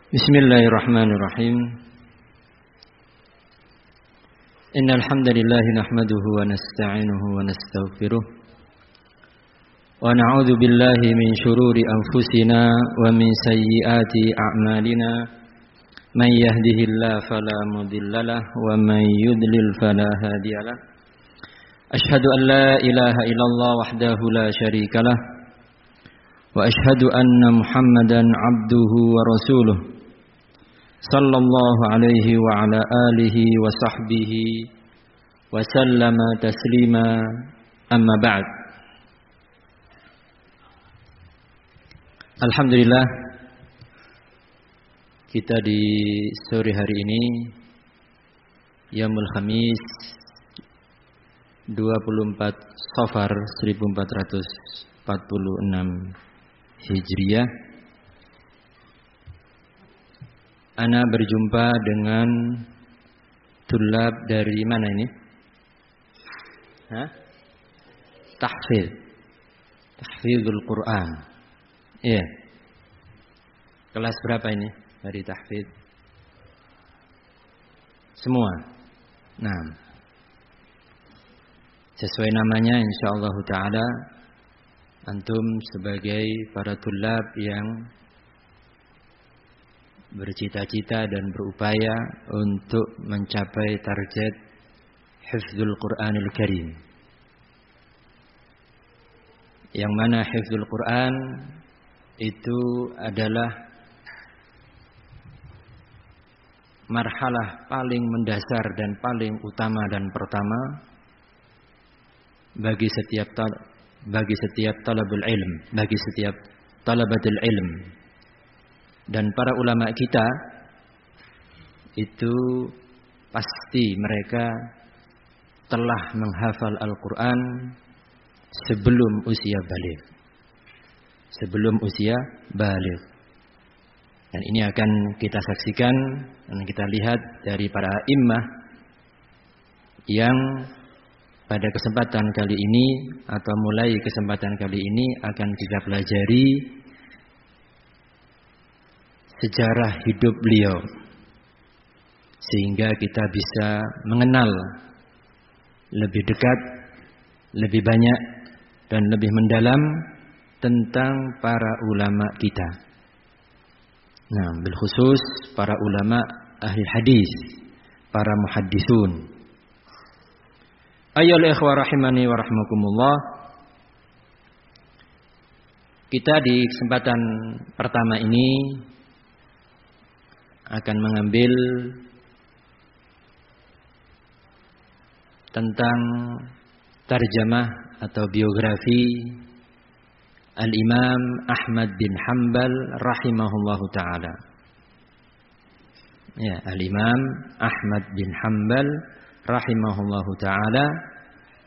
Bismillahirrahmanirrahim. Innal hamdalillah nahmaduhu wa nasta'inuhu wa nastaghfiruh wa na'udzu billahi min shururi anfusina wa min sayyiati a'malina. Man yahdihillahu fala mudhillalah wa man yudlil fala hadiyalah. Ashhadu an la ilaha illallah wahdahu la syarikalah wa ashhadu anna Muhammadan 'abduhu wa rasuluh. Sallallahu alaihi wa ala alihi wa sahbihi wa sallama taslima, amma ba'd. Alhamdulillah, kita di sore hari ini Yaumul Khamis 24 Safar 1446 Hijriah, ana berjumpa dengan tulab dari mana ini? Tahfidul Quran. Iya. Kelas berapa ini dari tahfidz? Semua. Nah, sesuai namanya insyaallah taala antum sebagai para tulab yang bercita-cita dan berupaya untuk mencapai target hifdzul Qur'anil Karim. Yang mana hifdzul Qur'an itu adalah marhalah paling mendasar dan paling utama dan pertama bagi setiap talabul ilm, bagi setiap talabatul ilm. Dan para ulama kita itu pasti mereka telah menghafal Al-Quran sebelum usia baligh. Sebelum usia baligh. Dan ini akan kita saksikan dan kita lihat dari para immah yang pada kesempatan kali ini atau mulai kesempatan kali ini akan kita pelajari sejarah hidup beliau, sehingga kita bisa mengenal lebih dekat, lebih banyak dan lebih mendalam tentang para ulama kita. Nah, bil khusus para ulama ahli hadis, para muhaddisun. Ayyuhal ikhwah rahimani wa rahmakumullah. Kita di kesempatan pertama ini akan mengambil tentang tarjamah atau biografi Al-Imam Ahmad bin Hanbal rahimahullahu ta'ala. Ya, Al-Imam Ahmad bin Hanbal rahimahullahu ta'ala,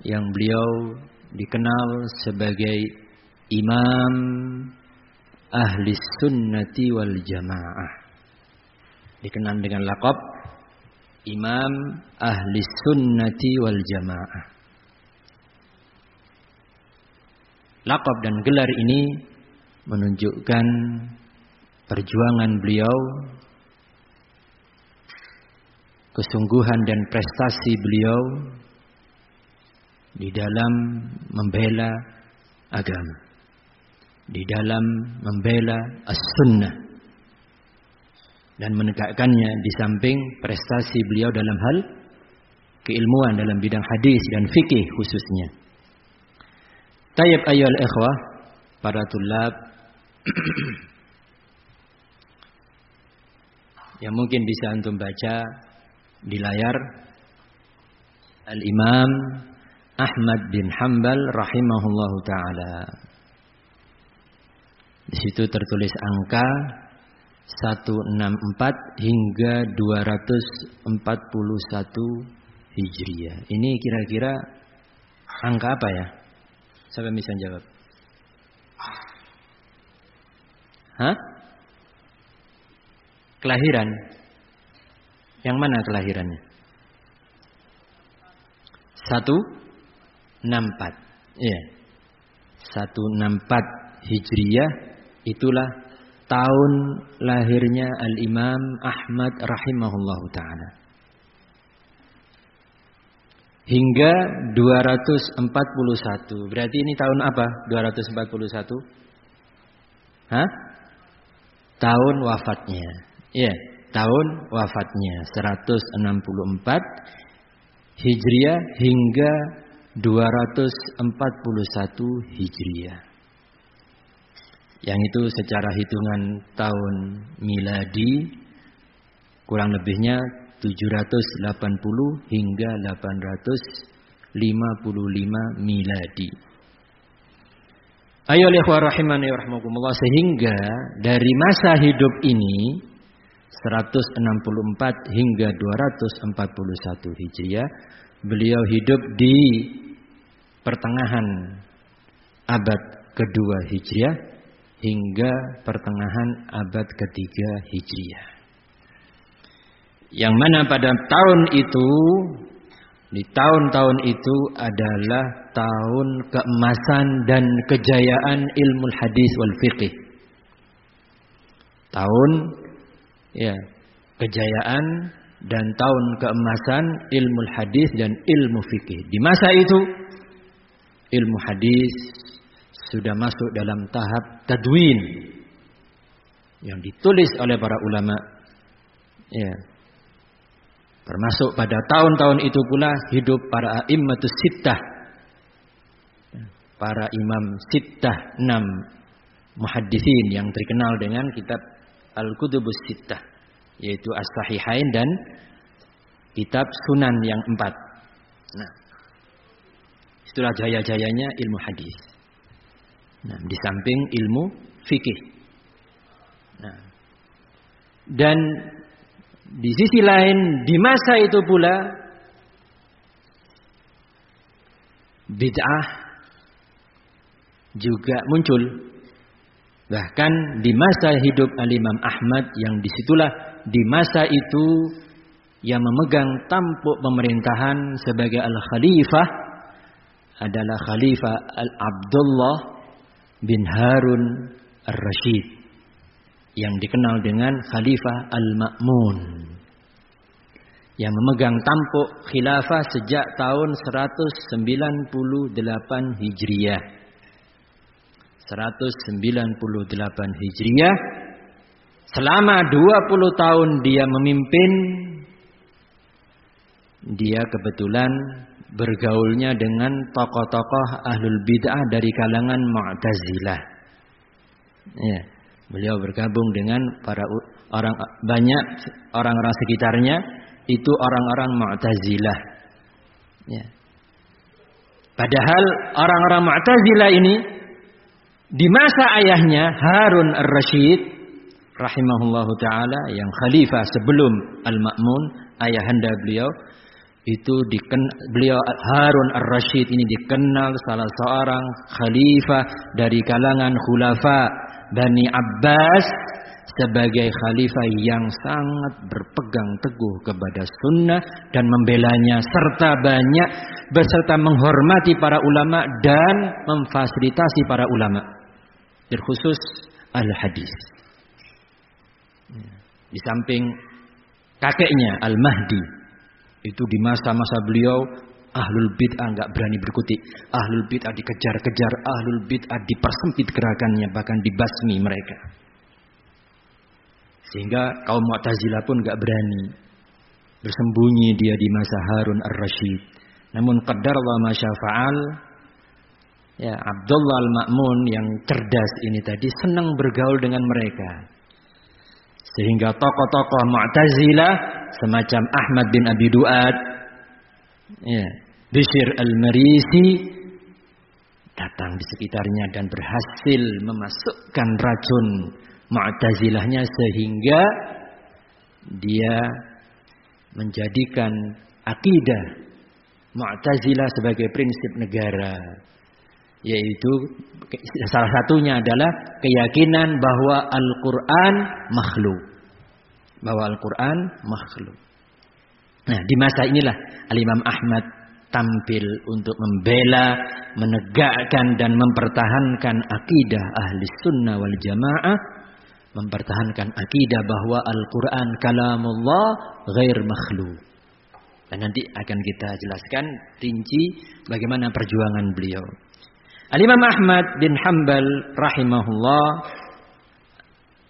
yang beliau dikenal sebagai Imam Ahli Sunnati wal Jamaah. Dikenal dengan laqab Imam Ahli Sunnati wal Jamaah. Laqab dan gelar ini menunjukkan perjuangan beliau, kesungguhan dan prestasi beliau di dalam membela agama, di dalam membela as-sunnah dan menegakkannya, di samping prestasi beliau dalam hal keilmuan dalam bidang hadis dan fikih khususnya. Tayyib ayyuhal ikhwah, para tulab yang mungkin bisa antum baca di layar, Al-Imam Ahmad bin Hanbal rahimahullahu ta'ala. Di situ tertulis angka 164 hingga 241 Hijriah. Ini kira-kira angka apa ya? Siapa yang bisa jawab? Kelahiran. Yang mana kelahirannya? 164. Iya. 164 Hijriah itulah tahun lahirnya Al-Imam Ahmad rahimahullahu ta'ala. Hingga 241. Berarti ini tahun apa? 241? Hah? Tahun wafatnya. Ya, tahun wafatnya 164 Hijriah hingga 241 Hijriah. Yang itu secara hitungan tahun miladi kurang lebihnya 780 hingga 855 miladi. Ayo ikhwah rahimani rahimakumullah, sehingga dari masa hidup ini 164 hingga 241 Hijriah, beliau hidup di pertengahan abad kedua Hijriah hingga pertengahan abad ketiga Hijriah. Yang mana pada tahun itu, di tahun-tahun itu adalah tahun keemasan dan kejayaan ilmu hadis wal fiqih. Tahun kejayaan dan tahun keemasan ilmu hadis dan ilmu fikih. Di masa itu ilmu hadis sudah masuk dalam tahap tadwin yang ditulis oleh para ulama. Termasuk pada tahun-tahun itu pula hidup para a'immatus sittah, para imam sittah 6 muhaddisin yang terkenal dengan kitab Al-Kutubus Sittah, yaitu As-Sahihain dan kitab Sunan yang 4. Nah, itulah jaya-jayanya ilmu hadis. Nah, di samping ilmu fikih. Nah, dan di sisi lain di masa itu pula bid'ah juga muncul. Bahkan di masa hidup Al-Imam Ahmad, yang disitulah di masa itu yang memegang tampuk pemerintahan sebagai Al-Khalifah adalah Khalifah Al-Abdullah bin Harun Ar-Rashid, yang dikenal dengan Khalifah Al-Ma'mun, yang memegang tampuk khilafah sejak tahun 198 Hijriah. 198 Hijriah. Selama 20 tahun dia memimpin. Dia kebetulan bergaulnya dengan tokoh-tokoh ahlul bid'ah dari kalangan Mu'tazilah. Ya, beliau bergabung dengan banyak orang-orang sekitarnya itu orang-orang Mu'tazilah. Ya. Padahal orang-orang Mu'tazilah ini di masa ayahnya Harun Ar-Rasyid rahimahullahu taala, yang khalifah sebelum Al-Ma'mun, ayahanda beliau itu beliau Harun Ar-Rasyid ini dikenal salah seorang khalifah dari kalangan khulafa Bani Abbas, sebagai khalifah yang sangat berpegang teguh kepada sunnah dan membelanya, serta menghormati para ulama dan memfasilitasi para ulama, terkhusus al-hadis. Di samping kakeknya Al-Mahdi, itu di masa-masa beliau ahlul bid'ah enggak berani berkutik. Ahlul bid'ah dikejar-kejar, ahlul bid'ah dipersempit gerakannya, bahkan dibasmi mereka. Sehingga kaum Mu'tazilah pun enggak berani. Bersembunyi dia di masa Harun Ar-Rasyid. Namun qadarallahu ma syafa'al, ya, Abdullah Al-Ma'mun yang cerdas ini tadi senang bergaul dengan mereka. Sehingga tokoh-tokoh Mu'tazilah semacam Ahmad bin Abi Du'ad, ya, Bishr Al-Marisi datang di sekitarnya dan berhasil memasukkan racun Mu'tazilahnya, sehingga dia menjadikan akidah Mu'tazilah sebagai prinsip negara, yaitu salah satunya adalah keyakinan bahwa Al-Quran makhluk. Nah, di masa inilah Al-Imam Ahmad tampil untuk membela, menegakkan dan mempertahankan akidah ahli sunnah wal jamaah mempertahankan akidah bahwa Al-Quran kalamullah ghair makhluk. Dan nanti akan kita jelaskan rinci bagaimana perjuangan beliau. Al-Imam Ahmad bin Hanbal rahimahullah,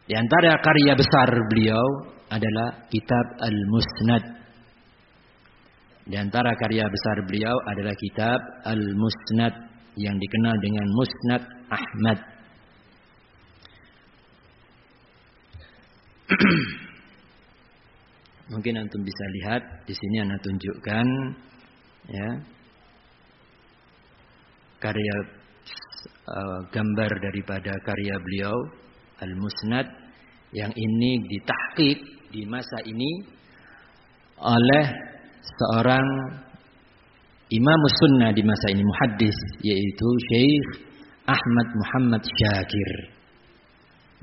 di antara karya besar beliau adalah kitab Al-Musnad. Di antara karya besar beliau adalah kitab Al-Musnad yang dikenal dengan Musnad Ahmad. Mungkin antum bisa lihat di sini ana tunjukkan ya karya gambar daripada karya beliau Al-Musnad yang ini ditahqiq di masa ini oleh seorang Imam Sunnah di masa ini, muhaddis, yaitu Syekh Ahmad Muhammad Syakir,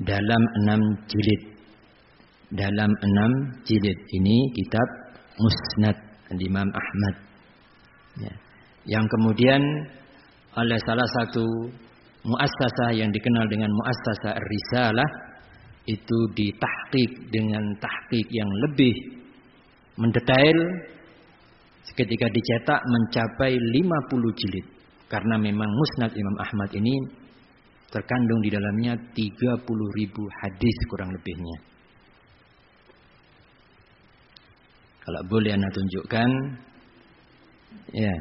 dalam 6 jilid. Dalam 6 jilid ini kitab Musnad Imam Ahmad ya. Yang kemudian oleh salah satu muassasah yang dikenal dengan muassasah Ar-Risalah itu ditahqiq dengan tahqiq yang lebih mendetail. Ketika dicetak mencapai 50 jilid. Karena memang Musnad Imam Ahmad ini terkandung di dalamnya 30.000 hadis kurang lebihnya. Kalau boleh anda tunjukkan ya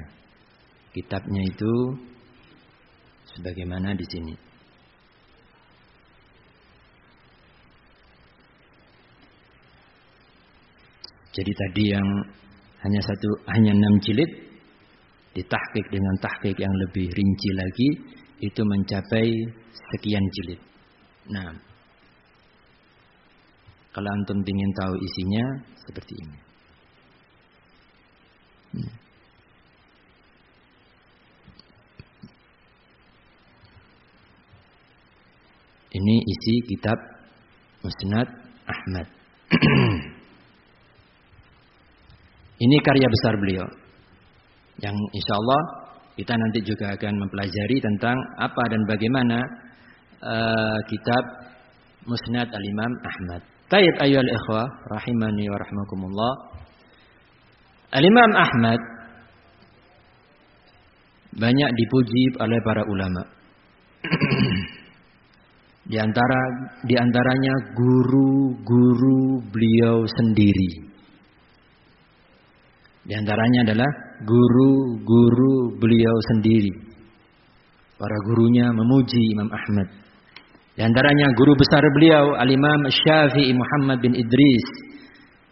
kitabnya itu sebagaimana di sini. Jadi tadi yang hanya 6 jilid ditahqiq dengan tahqiq yang lebih rinci lagi itu mencapai sekian jilid. Nah, kalau antum ingin tahu isinya seperti ini. Ini isi kitab Musnad Ahmad. Ini karya besar beliau yang insya Allah kita nanti juga akan mempelajari tentang apa dan bagaimana kitab Musnad Al-Imam Ahmad. Tayyib ayyuhal ikhwah rahimani wa rahmakumullah. Al-Imam Ahmad banyak dipuji oleh para ulama. Di antaranya guru-guru beliau sendiri. Di antaranya adalah guru-guru beliau sendiri. Para gurunya memuji Imam Ahmad. Di antaranya guru besar beliau Al-Imam Syafi'i Muhammad bin Idris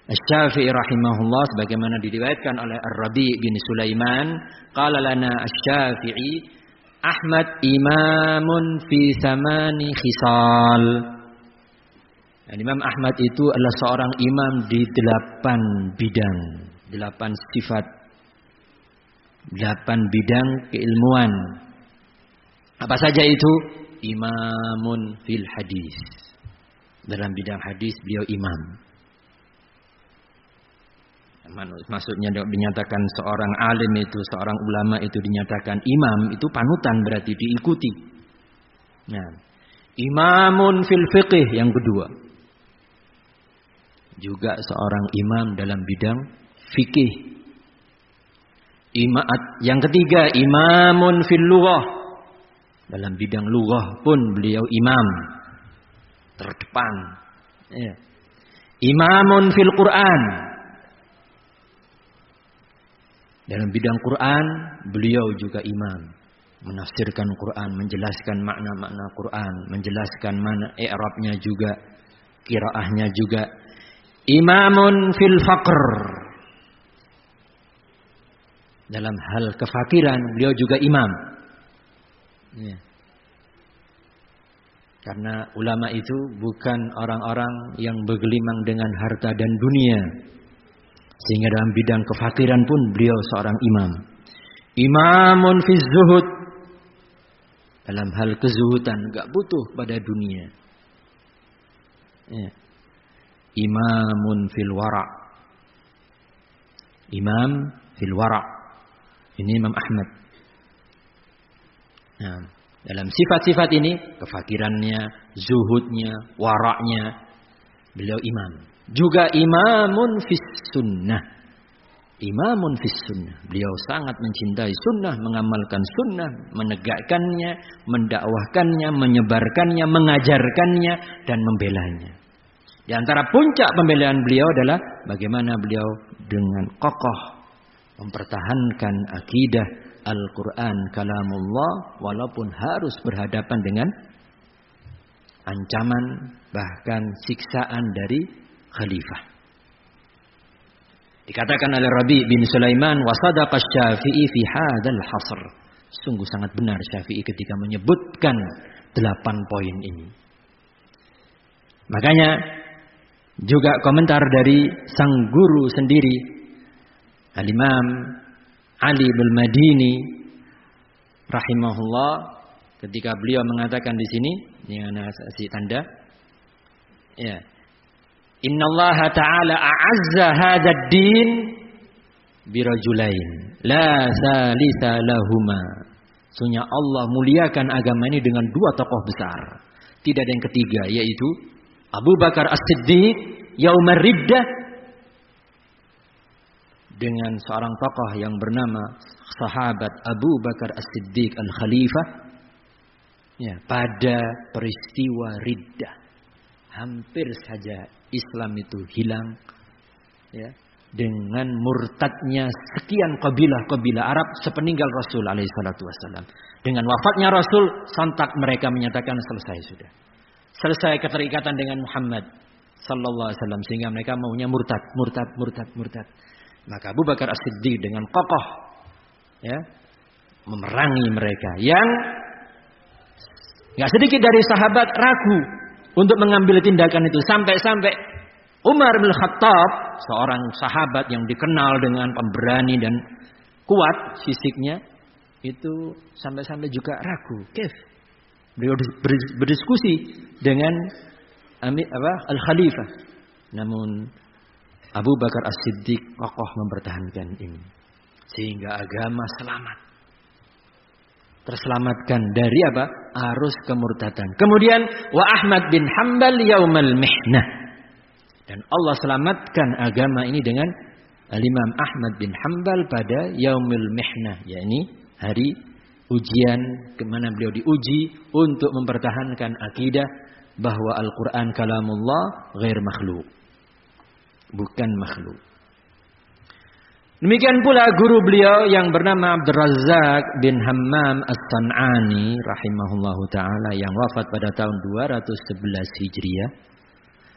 Asy-Syafi'i rahimahullah, sebagaimana diriwayatkan oleh Ar-Rabi' bin Sulaiman, qala lana Asy-Syafi'i Ahmad imamun fi samani khisal. Imam Ahmad itu adalah seorang imam di 8 bidang, 8 sifat, 8 bidang keilmuan. Apa saja itu? Imamun fil hadis. Dalam bidang hadis beliau imam. Maksudnya dinyatakan seorang alim itu, seorang ulama itu dinyatakan imam, itu panutan, berarti diikuti. Nah, imamun fil fiqh yang kedua. Juga seorang imam dalam bidang fikih. Yang ketiga, imamun fil lughah. Dalam bidang lughah pun beliau imam terdepan. Ya. Imamun fil Quran. Dalam bidang Quran beliau juga imam, menafsirkan Quran, menjelaskan makna-makna Quran, menjelaskan mana i'rabnya juga, qiraahnya juga. Imamun fil faqr. Dalam hal kefakiran beliau juga imam. Ya. Karena ulama itu bukan orang-orang yang bergelimang dengan harta dan dunia. Sehingga dalam bidang kefakiran pun beliau seorang imam. Imamun fi zuhud. Dalam hal kezuhudan, enggak butuh pada dunia. Ya. Imamun fil wara'. Imam fil wara'. Ini Imam Ahmad. Nah, Dalam sifat-sifat ini, kefakirannya, zuhudnya, waraknya, beliau imam. Juga imamun fis sunnah. Imamun fis sunnah. Beliau sangat mencintai sunnah, mengamalkan sunnah, menegakkannya, mendakwahkannya, menyebarkannya, mengajarkannya, dan membelanya. Di antara puncak pembelaan beliau adalah bagaimana beliau dengan kokoh mempertahankan akidah Al-Quran kalamullah walaupun harus berhadapan dengan ancaman bahkan siksaan dari khalifah. Dikatakan oleh Rabi bin Sulaiman wa sadaqa Syafi'i fi hadzal hasr. Sungguh sangat benar Syafi'i ketika menyebutkan 8 poin ini. Makanya juga komentar dari sang guru sendiri Al-Imam Ali bin Madini rahimahullah ketika beliau mengatakan di sini, ini ana kasih tanda. Ya. Innallaha ta'ala a'azza hadzal din birajulain la salisa lahuma. Sesungguhnya Allah muliakan agama ini dengan 2 tokoh besar. Tidak ada yang ketiga, yaitu Abu Bakar As-Siddiq yaumar riddah dengan seorang tokoh yang bernama sahabat Abu Bakar As-Siddiq Al-Khalifah ya, pada peristiwa riddah. Hampir saja Islam itu hilang ya, dengan murtadnya sekian kabilah-kabilah Arab sepeninggal Rasul alaihi salatu wasallam. Dengan wafatnya Rasul, sontak mereka menyatakan selesai sudah. Selesai keterikatan dengan Muhammad sallallahu alaihi wasallam sehingga mereka maunya murtad. Maka Abu Bakar As-Siddiq dengan kokoh ya memerangi mereka yang enggak sedikit dari sahabat ragu untuk mengambil tindakan itu sampai-sampai Umar bin Khattab, seorang sahabat yang dikenal dengan pemberani dan kuat fisiknya, itu sampai-sampai juga ragu. Beliau berdiskusi dengan Al-Khalifah. Namun Abu Bakar As-Siddiq kokoh mempertahankan ini. Sehingga agama selamat. Terselamatkan dari apa? Arus kemurtadan. Kemudian wa Ahmad bin Hanbal yaumal mihnah. Dan Allah selamatkan agama ini dengan Al-Imam Ahmad bin Hanbal pada yaumul mihnah, yakni hari ujian kemana beliau diuji untuk mempertahankan akidah bahwa Al-Quran kalamullah ghair makhluk, bukan makhluk. Demikian pula guru beliau yang bernama Abdul Razzaq bin Hammam As-San'ani rahimahullahu ta'ala yang wafat pada tahun 211 Hijriah.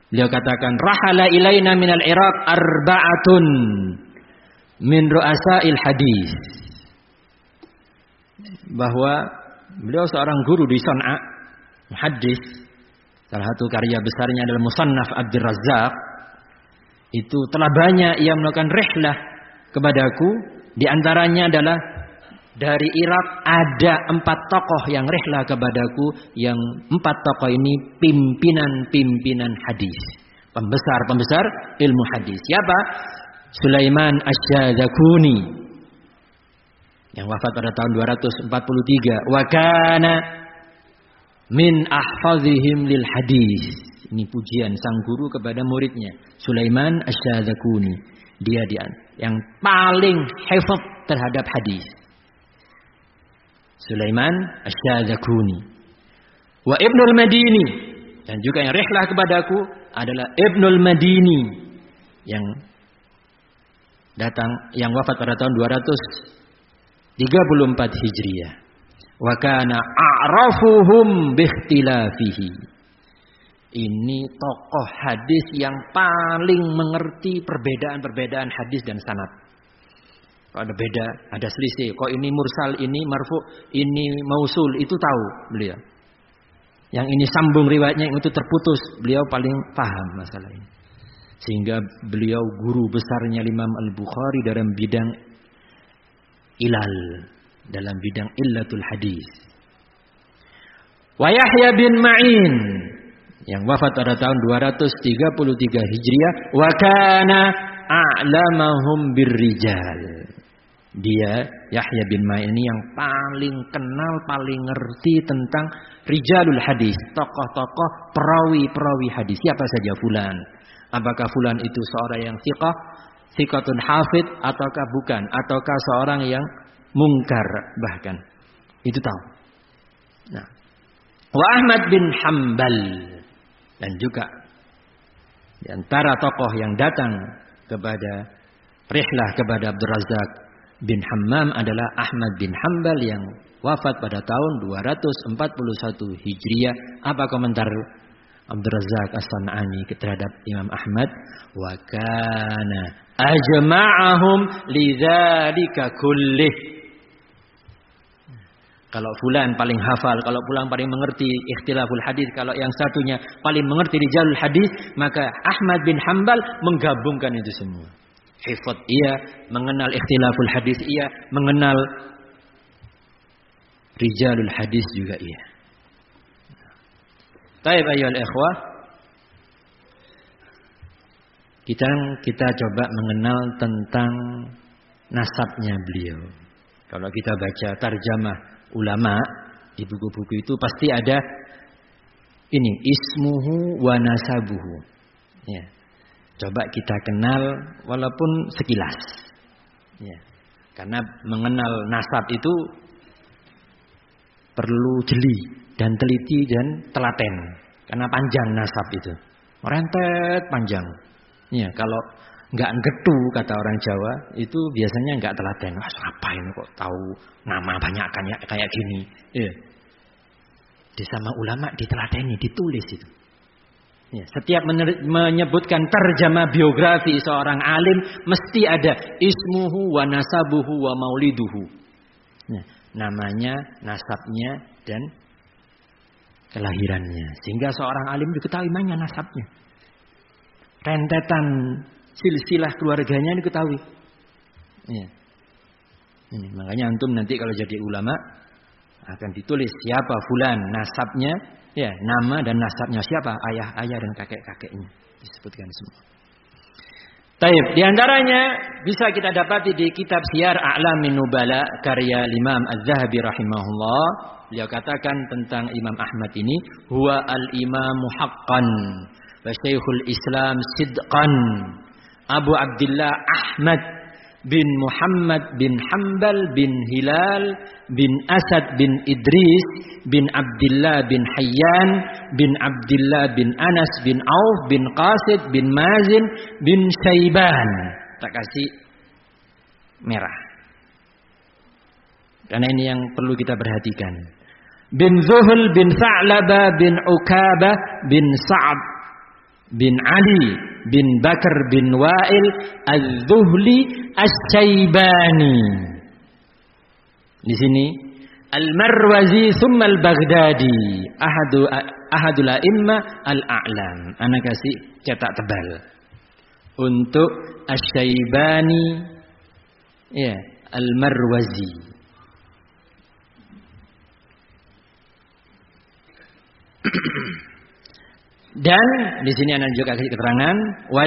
Beliau katakan, rahala ilaina minal Iraq arba'atun min ru'asa'il hadis. Bahwa beliau seorang guru di San'a, muhaddis. Salah satu karya besarnya adalah Musannaf Abdul Razzaq. Itu telah banyak ia melakukan rihlah kepadaku. Di antaranya adalah dari Irak ada 4 tokoh yang rihlah kepadaku. Yang 4 tokoh ini pimpinan-pimpinan hadis. Pembesar-pembesar ilmu hadis. Siapa? Sulaiman Asy-Syadzakuni yang wafat pada tahun 243. Wa kana min ahfazihim lil hadis. Ini pujian sang guru kepada muridnya, Sulaiman Asy-Syadzakuni. Dia yang paling hafaz terhadap hadis. Sulaiman Asy-Syadzakuni. Wa Ibnul Madini, dan juga yang rihlah kepadaku adalah Ibnul Madini yang wafat pada tahun 234 Hijriah. Wa kana a'rafuhum biikhtilafihi. Ini tokoh hadis yang paling mengerti perbedaan-perbedaan hadis dan sanad. Kalau ada beda, ada selisih. Kok ini mursal, ini marfu, ini mausul, itu tahu beliau. Yang ini sambung riwayatnya, yang itu terputus. Beliau paling paham masalah ini. Sehingga beliau guru besarnya Imam Al-Bukhari dalam bidang ilal, dalam bidang illatul hadis. Wa Yahya bin Ma'in yang wafat pada tahun 233 Hijriah. Wa kana a'lamahum birrijal. Dia Yahya bin Ma'in ini yang paling kenal, paling ngerti tentang rijalul hadis, tokoh-tokoh perawi-perawi hadis. Siapa saja fulan? Apakah fulan itu seorang yang thiqah, thiqatun hafid, ataukah bukan? Ataukah seorang yang mungkar bahkan? Itu tahu. Nah, wa Ahmad bin Hanbal, dan juga di antara tokoh yang datang kepada rihlah kepada Abdul Razak bin Hammam adalah Ahmad bin Hanbal yang wafat pada tahun 241 Hijriah. Apa komentar Abdul Razak As-San'ani terhadap Imam Ahmad? Wa kana ajma'ahum lidzalika kullih. Kalau fulan paling hafal, kalau fulan paling mengerti ikhtilaful hadis, kalau yang satunya paling mengerti rijalul hadis, maka Ahmad bin Hanbal menggabungkan itu semua. Hifdz iya, mengenal ikhtilaful hadis iya, mengenal rijalul hadis juga iya. Taib ayyuhal ikhwah, kita coba mengenal tentang nasabnya beliau. Kalau kita baca tarjamah ulama di buku-buku itu pasti ada ini ismuhu wa nasabuhu. Ya. Coba kita kenal walaupun sekilas. Ya. Karena mengenal nasab itu perlu jeli dan teliti dan telaten. Karena panjang nasab itu. Merentet panjang. Ya, kalau nggak getu kata orang Jawa itu biasanya nggak telaten. Wah, ngapain kok tahu nama banyak kan ya kayak gini. Ya. Di sama ulama diteladeni, ditulis itu. Ya, setiap menyebutkan tarjamah biografi seorang alim mesti ada ismuhu wa nasabuhu wa mauliduhu. Ya, namanya, nasabnya dan kelahirannya. Sehingga seorang alim diketahui mana nasabnya. Rentetan silsilah keluarganya diketahui. Ya. Ini, makanya antum nanti kalau jadi ulama akan ditulis siapa fulan nasabnya. Ya, nama dan nasabnya siapa, ayah-ayah dan kakek-kakeknya disebutkan semua. Taib, di antaranya bisa kita dapati di kitab Siyar A'lamin Nubala karya Imam Az-Zahabi rahimahullah. Beliau katakan tentang Imam Ahmad ini, huwa al-imamu haqqan wa syekhul Islam sidqan. Abu Abdullah Ahmad bin Muhammad bin Hanbal bin Hilal bin Asad bin Idris bin Abdullah bin Hayyan bin Abdullah bin Anas bin Auf bin Qasid bin Mazin bin Syaiban. Tak kasih merah. Karena ini yang perlu kita perhatikan. Bin Zuhl bin Sa'labah bin Ukabah bin Sa'ad bin Ali bin Bakar bin Wa'il Az-Zuhli Asy-Syaibani. Di sini Al-Marwazi thumma Al-Baghdadi ahadul a'imma al-a'lam. Ana kasih cetak tebal untuk Asy-Syaibani ya, Al-Marwazi. Dan di sini ana juga kasih keterangan wa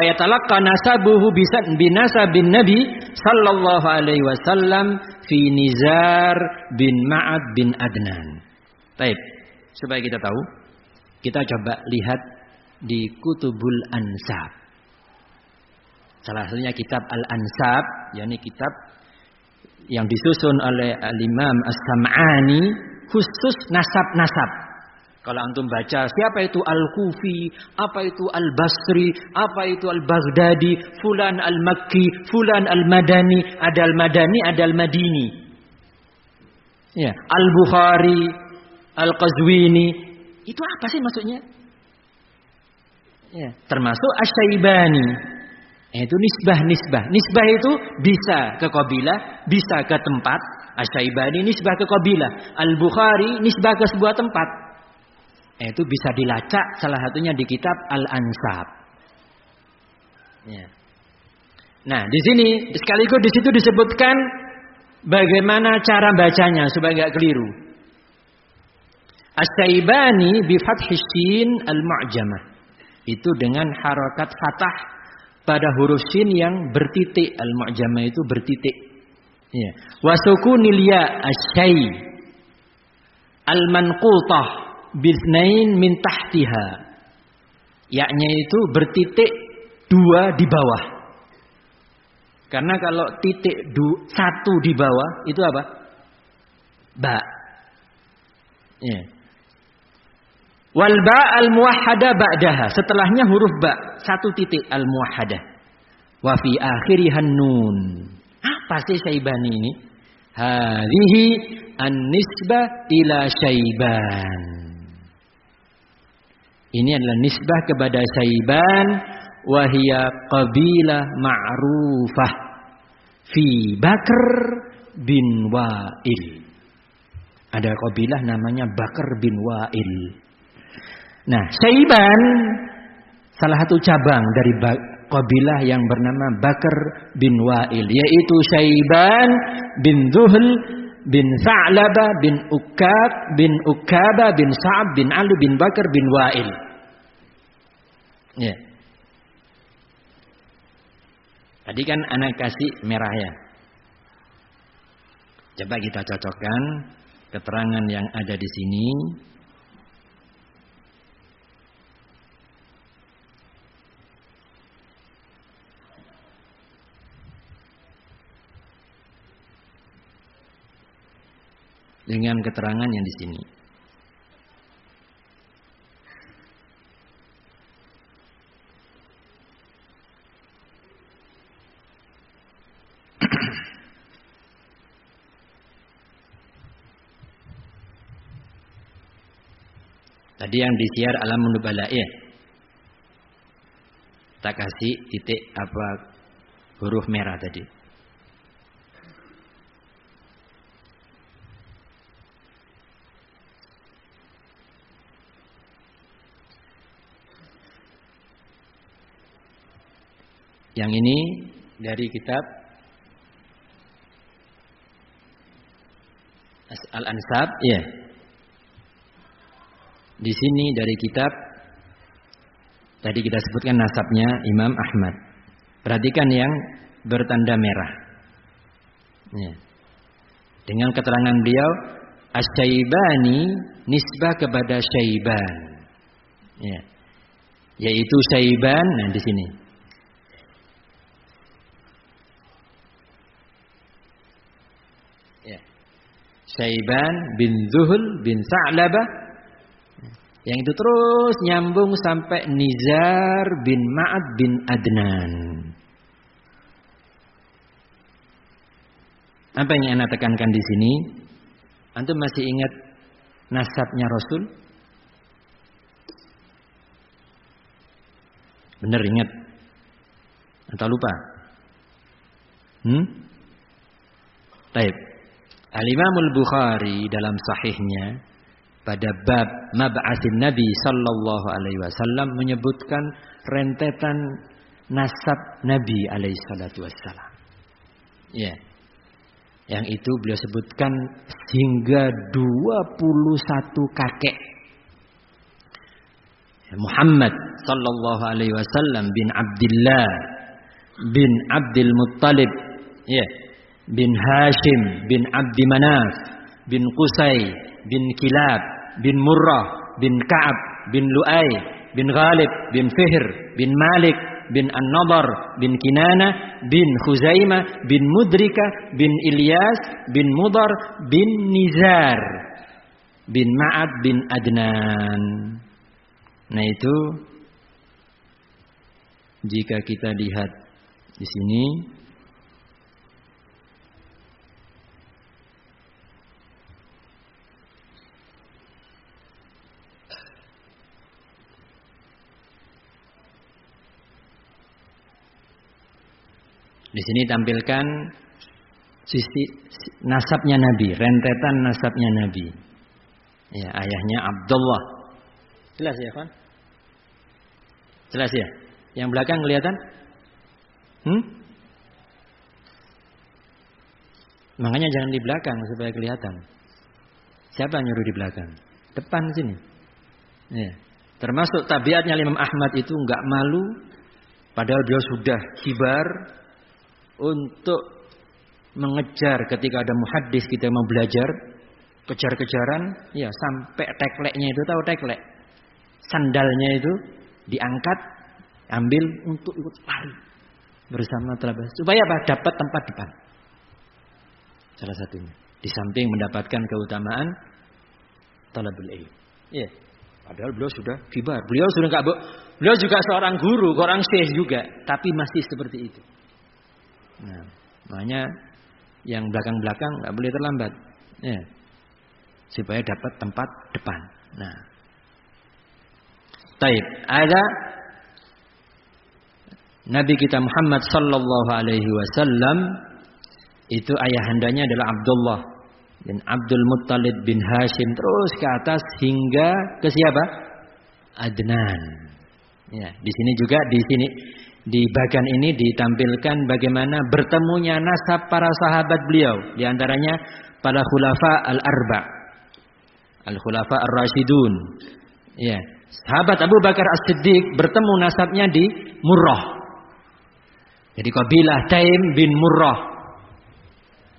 yatalaqqa nasabuhu binasabin Nabi sallallahu alaihi wasallam fi Nizar bin Ma'ad bin Adnan. Baik, supaya kita tahu, kita coba lihat di Kutubul Ansab. Salah satunya kitab Al-Ansab, yakni kitab yang disusun oleh Al-Imam As-Sam'ani khusus nasab-nasab. Kalau antum baca siapa itu Al-Kufi, apa itu Al-Basri, apa itu Al-Baghdadi, fulan Al-Makki, fulan Al-Madani, ada Al-Madani, ada Al-Madini. Ya, Al-Bukhari, Al-Qazwini. Itu apa sih maksudnya? Ya, termasuk Asy-Syaibani. Itu nisbah-nisbah. Nisbah itu bisa ke kabilah, bisa ke tempat. Asy-Syaibani nisbah ke kabilah. Al-Bukhari nisbah ke sebuah tempat. Itu bisa dilacak salah satunya di kitab Al-Ansab. Ya. Nah, di sini sekaligus di situ disebutkan bagaimana cara bacanya supaya enggak keliru. Asy-Syaibani bi fathis shin al-mu'jamah. Itu dengan harakat fathah pada huruf shin yang bertitik. Al-mu'jamah itu bertitik. Ya. Wa sukunil ya asy al-manqutah bisnain min tahtiha. Ya-nya itu bertitik 2 di bawah. Karena kalau titik 1 di bawah itu apa? Ba. Ya. Wal ba al-muwahhada ba'daha. Setelahnya huruf ba, 1 titik al-muwahhadah. Wa fi akhirihan nun. Apa sih Syaibani ini? Hadhihi an-nisbah ila Syaiban. Ini adalah nisbah kepada Syaiban wa hiya qabilah ma'rufah fi Bakr bin Wa'il. Ada kabilah namanya Bakr bin Wa'il. Nah, Syaiban salah satu cabang dari kabilah yang bernama Bakr bin Wa'il, yaitu Syaiban bin Zuhl bin Sa'labah bin Ukabah bin Sa'ab bin Ali bin Bakr bin Wa'il. Ya. Tadi kan anak kasih merah ya. Coba kita cocokkan keterangan yang ada di sini. Dengan keterangan yang di sini. Tadi yang disiar Alamun Nubala ya. Tak kasih titik apa huruf merah tadi. Yang ini dari kitab Al-Ansab, ya. Di sini dari kitab tadi kita sebutkan nasabnya Imam Ahmad. Perhatikan yang bertanda merah. Ya. Dengan keterangan beliau, Asy-Syaibani nisbah kepada Syaiban. Ya. Yaitu Syaiban, nah di sini. Syaiban bin Zuhl bin Sa'labah, yang itu terus nyambung sampai Nizar bin Ma'ad bin Adnan. Apa yang Anda tekankan di sini? Antum masih ingat nasabnya Rasul? Benar ingat? Atau lupa? Baik. Al-Imamul Bukhari dalam sahihnya pada bab mab'atsin Nabi sallallahu alaihi wasallam menyebutkan rentetan nasab Nabi alaihi salatu wasallam. Ya. Yang itu beliau sebutkan hingga 21 kakek. Muhammad sallallahu alaihi wasallam bin Abdullah bin Abdul Muttalib, ya. Bin Hashim bin Abdi Manaf bin Qusay bin Kilab bin Murrah bin Ka'ab bin Lu'ay bin Ghalib bin Fihr bin Malik bin An-Nadar bin Kinana bin Khuzaimah bin Mudrika bin Ilyas bin Mudar bin Nizar bin Ma'ad bin Adnan. Nah itu jika kita lihat di sini di sini tampilkan sisi nasabnya Nabi, rentetan nasabnya Nabi. Ya, ayahnya Abdullah. Jelas ya, kawan? Jelas ya? Yang belakang kelihatan? Makanya jangan di belakang supaya kelihatan. Siapa yang nyuruh di belakang? Depan sini. Ya. Termasuk tabiatnya Imam Ahmad itu enggak malu padahal dia sudah kibar untuk mengejar ketika ada muhaddis kita mau belajar, kejar-kejaran, ya sampai tekleknya itu, tahu teklek? Sandalnya itu diangkat, ambil untuk ikut lari bersama talabah. Supaya apa? Dapat tempat depan. Salah satunya. Di samping mendapatkan keutamaan talabul ilm. Ya. Padahal beliau sudah kibar. Beliau juga seorang guru, seorang syekh juga, tapi masih seperti itu. Nah, makanya yang belakang-belakang enggak boleh terlambat. Ya. Supaya dapat tempat depan. Nah. Taib, ada Nabi kita Muhammad sallallahu alaihi wasallam itu ayahandanya adalah Abdullah bin Abdul Muttalib bin Hashim, terus ke atas hingga ke siapa? Adnan. Ya, di sini juga di bagian ini ditampilkan bagaimana bertemunya nasab para sahabat beliau, di antaranya para khulafa al-arba, al-khulafa ar-rasyidun. Ya, sahabat Abu Bakar As-Siddiq bertemu nasabnya di Murrah. Jadi kabilah Taim bin Murrah.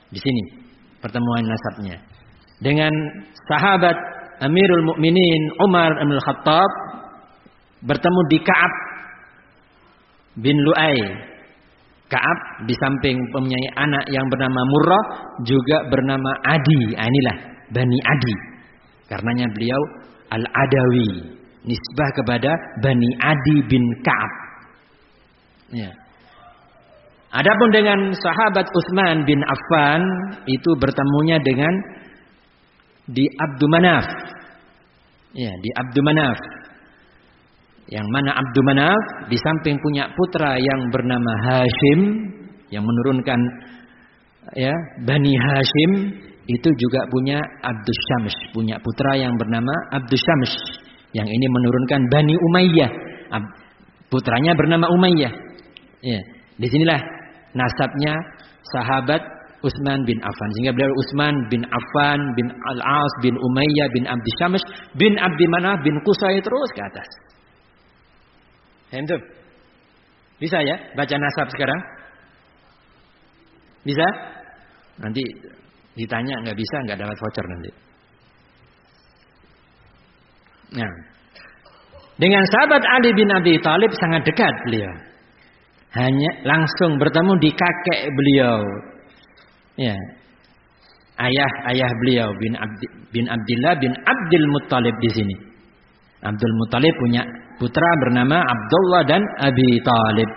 Di sini pertemuan nasabnya dengan sahabat Amirul Mukminin Umar bin Khattab bertemu di Ka'ab bin Lu'ay. Ka'ab di samping mempunyai anak yang bernama Murrah juga bernama Adi. Inilah Bani Adi. Karenanya beliau Al-Adawi, nisbah kepada Bani Adi bin Ka'ab. Ya. Adapun dengan sahabat Utsman bin Affan itu bertemunya dengan di Abdu Manaf. Ya, di Abdu Manaf. Yang mana Abdu Manaf di samping punya putra yang bernama Hashim yang menurunkan ya Bani Hashim, itu juga punya Abdus Syams, punya putra yang bernama Abdus Syams. Yang ini menurunkan Bani Umayyah. Putranya bernama Umayyah. Ya, disinilah nasabnya sahabat Utsman bin Affan. Sehingga beliau Utsman bin Affan bin Al-As bin Umayyah bin Abdi Syams bin Abdi Manaf bin Qusay, terus ke atas. Hentum. Bisa ya baca nasab sekarang? Bisa? Nanti ditanya nggak bisa, nggak dapat voucher nanti. Nah, dengan sahabat Ali bin Abi Thalib sangat dekat beliau. Hanya langsung bertemu di kakek beliau. Ya. Ayah beliau bin Abdillah bin Abdul Muttalib di sini. Abdul Muttalib punya putra bernama Abdullah dan Abi Thalib.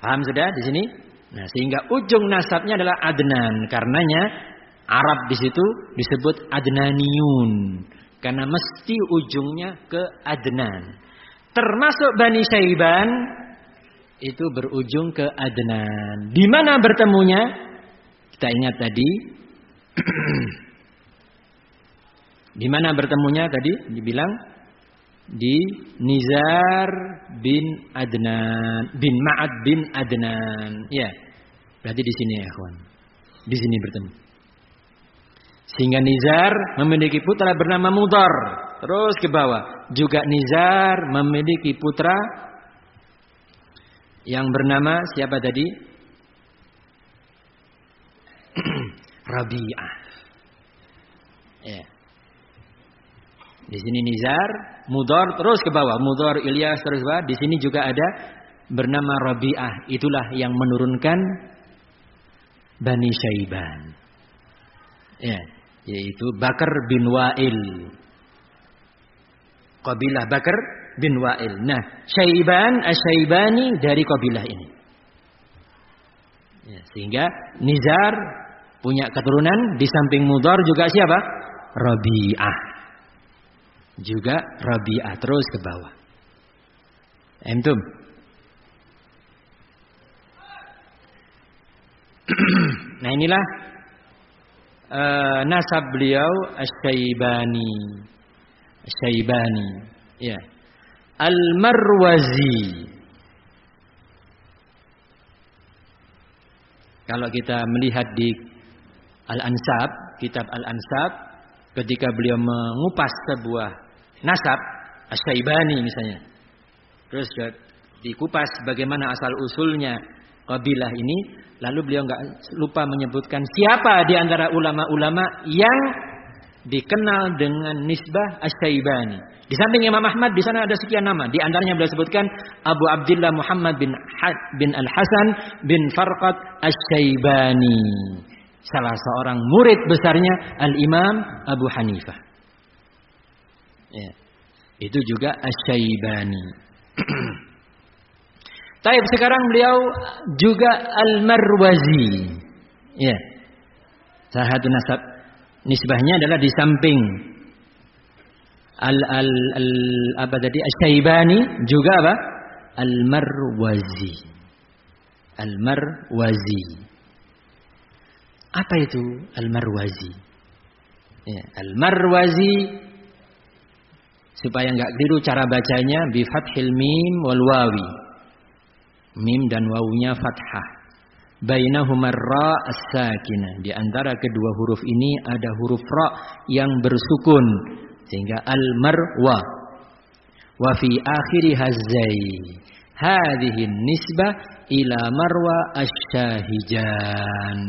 Paham sudah di sini? Nah, sehingga ujung nasabnya adalah Adnan. Karenanya Arab di situ disebut Adnaniyun, karena mesti ujungnya ke Adnan. Termasuk Bani Syaiban itu berujung ke Adnan. Di mana bertemunya? Kita ingat tadi. Di mana bertemunya tadi? Dibilang di Nizar bin Adnan, bin Ma'ad bin Adnan. Ya. Berarti di sini ya, kawan. Di sini bertemu. Sehingga Nizar memiliki putra bernama Mudar. Terus ke bawah. Juga Nizar memiliki putra yang bernama siapa tadi? Rabi'ah. Ya. Di sini Nizar, Mudar, terus ke bawah. Mudar, Ilyas, terus ke bawah. Di sini juga ada bernama Rabi'ah. Itulah yang menurunkan Bani Syaiban. Ya, yaitu Bakar bin Wa'il. Kabilah Bakar bin Wa'il. Nah, Syaiban, Asy-Syaibani dari kabilah ini. Ya, sehingga Nizar punya keturunan, di samping Mudar juga siapa? Rabi'ah. Juga Rabi'ah, terus ke bawah. Antum. Nah, inilah nasab beliau Asy-Syaibani. Asy-Syaibani, ya. Al-Marwazi. Kalau kita melihat di Al-Ansab, kitab Al-Ansab, ketika beliau mengupas sebuah nasab Asy-Syaibani misalnya, terus dikupas bagaimana asal usulnya kabilah ini, lalu beliau enggak lupa menyebutkan siapa di antara ulama-ulama yang dikenal dengan nisbah Asy-Syaibani. Di samping Imam Ahmad di sana ada sekian nama. Di antaranya beliau sebutkan Abu Abdullah Muhammad bin Al-Hasan bin Farqad Asy-Syaibani. Salah seorang murid besarnya Al-Imam Abu Hanifah. Ya. Itu juga Asy-Syaibani. Taib, sekarang beliau juga Al-Marwazi. Ya. Salah satu nasab nisbahnya adalah di samping Asy-Syaibani juga apa? Al-Marwazi. Al-Marwazi. Apa itu Al-Marwazi? Ya, Al-Marwazi, supaya enggak keliru cara bacanya, bi fathil mim wal wawi. Mim dan wawunya fathah. Bainahumar ra as-sakinah. Di antara kedua huruf ini ada huruf ra yang bersukun, sehingga al-marwa. Wa fi akhiri hazzai. Hadhihi nisbah ila marwa asy-syahijan.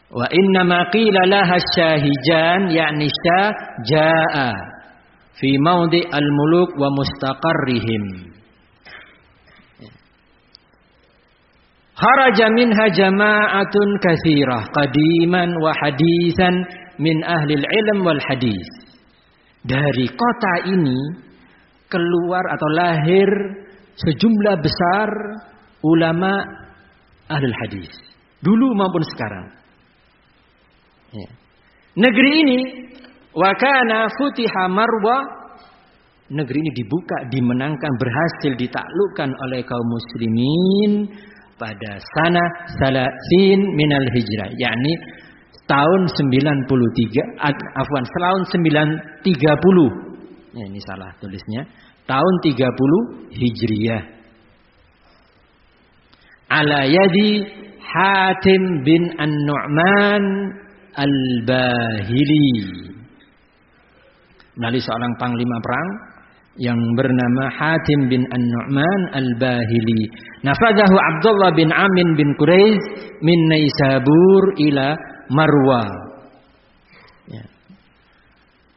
Wa inna ma qila laha asy-syahijan yakni jaa fi maudhi al-muluk wa mustaqarrihim. Kharaja minha jama'atun katsirah qadiman wa hadisan min ahli ilm wal hadis. Dari kota ini keluar atau lahir sejumlah besar ulama ahli hadis, dulu maupun sekarang. Ya. Negeri ini wa kana futiha Marwa, negeri ini dibuka, dimenangkan, berhasil ditaklukkan oleh kaum muslimin pada sana salasin minal hijrah, yakni tahun 93, tahun 930. Ya, ini salah tulisnya. Tahun 30 Hijriyah. Ala yadi Hatim bin An-Nu'man Al-Bahili. Melalui seorang panglima perang yang bernama Hatim bin An-Nu'man Al-Bahili. Nafadahu Abdullah bin Amin bin Quraiz min Naisabur ila Marwa. Ya.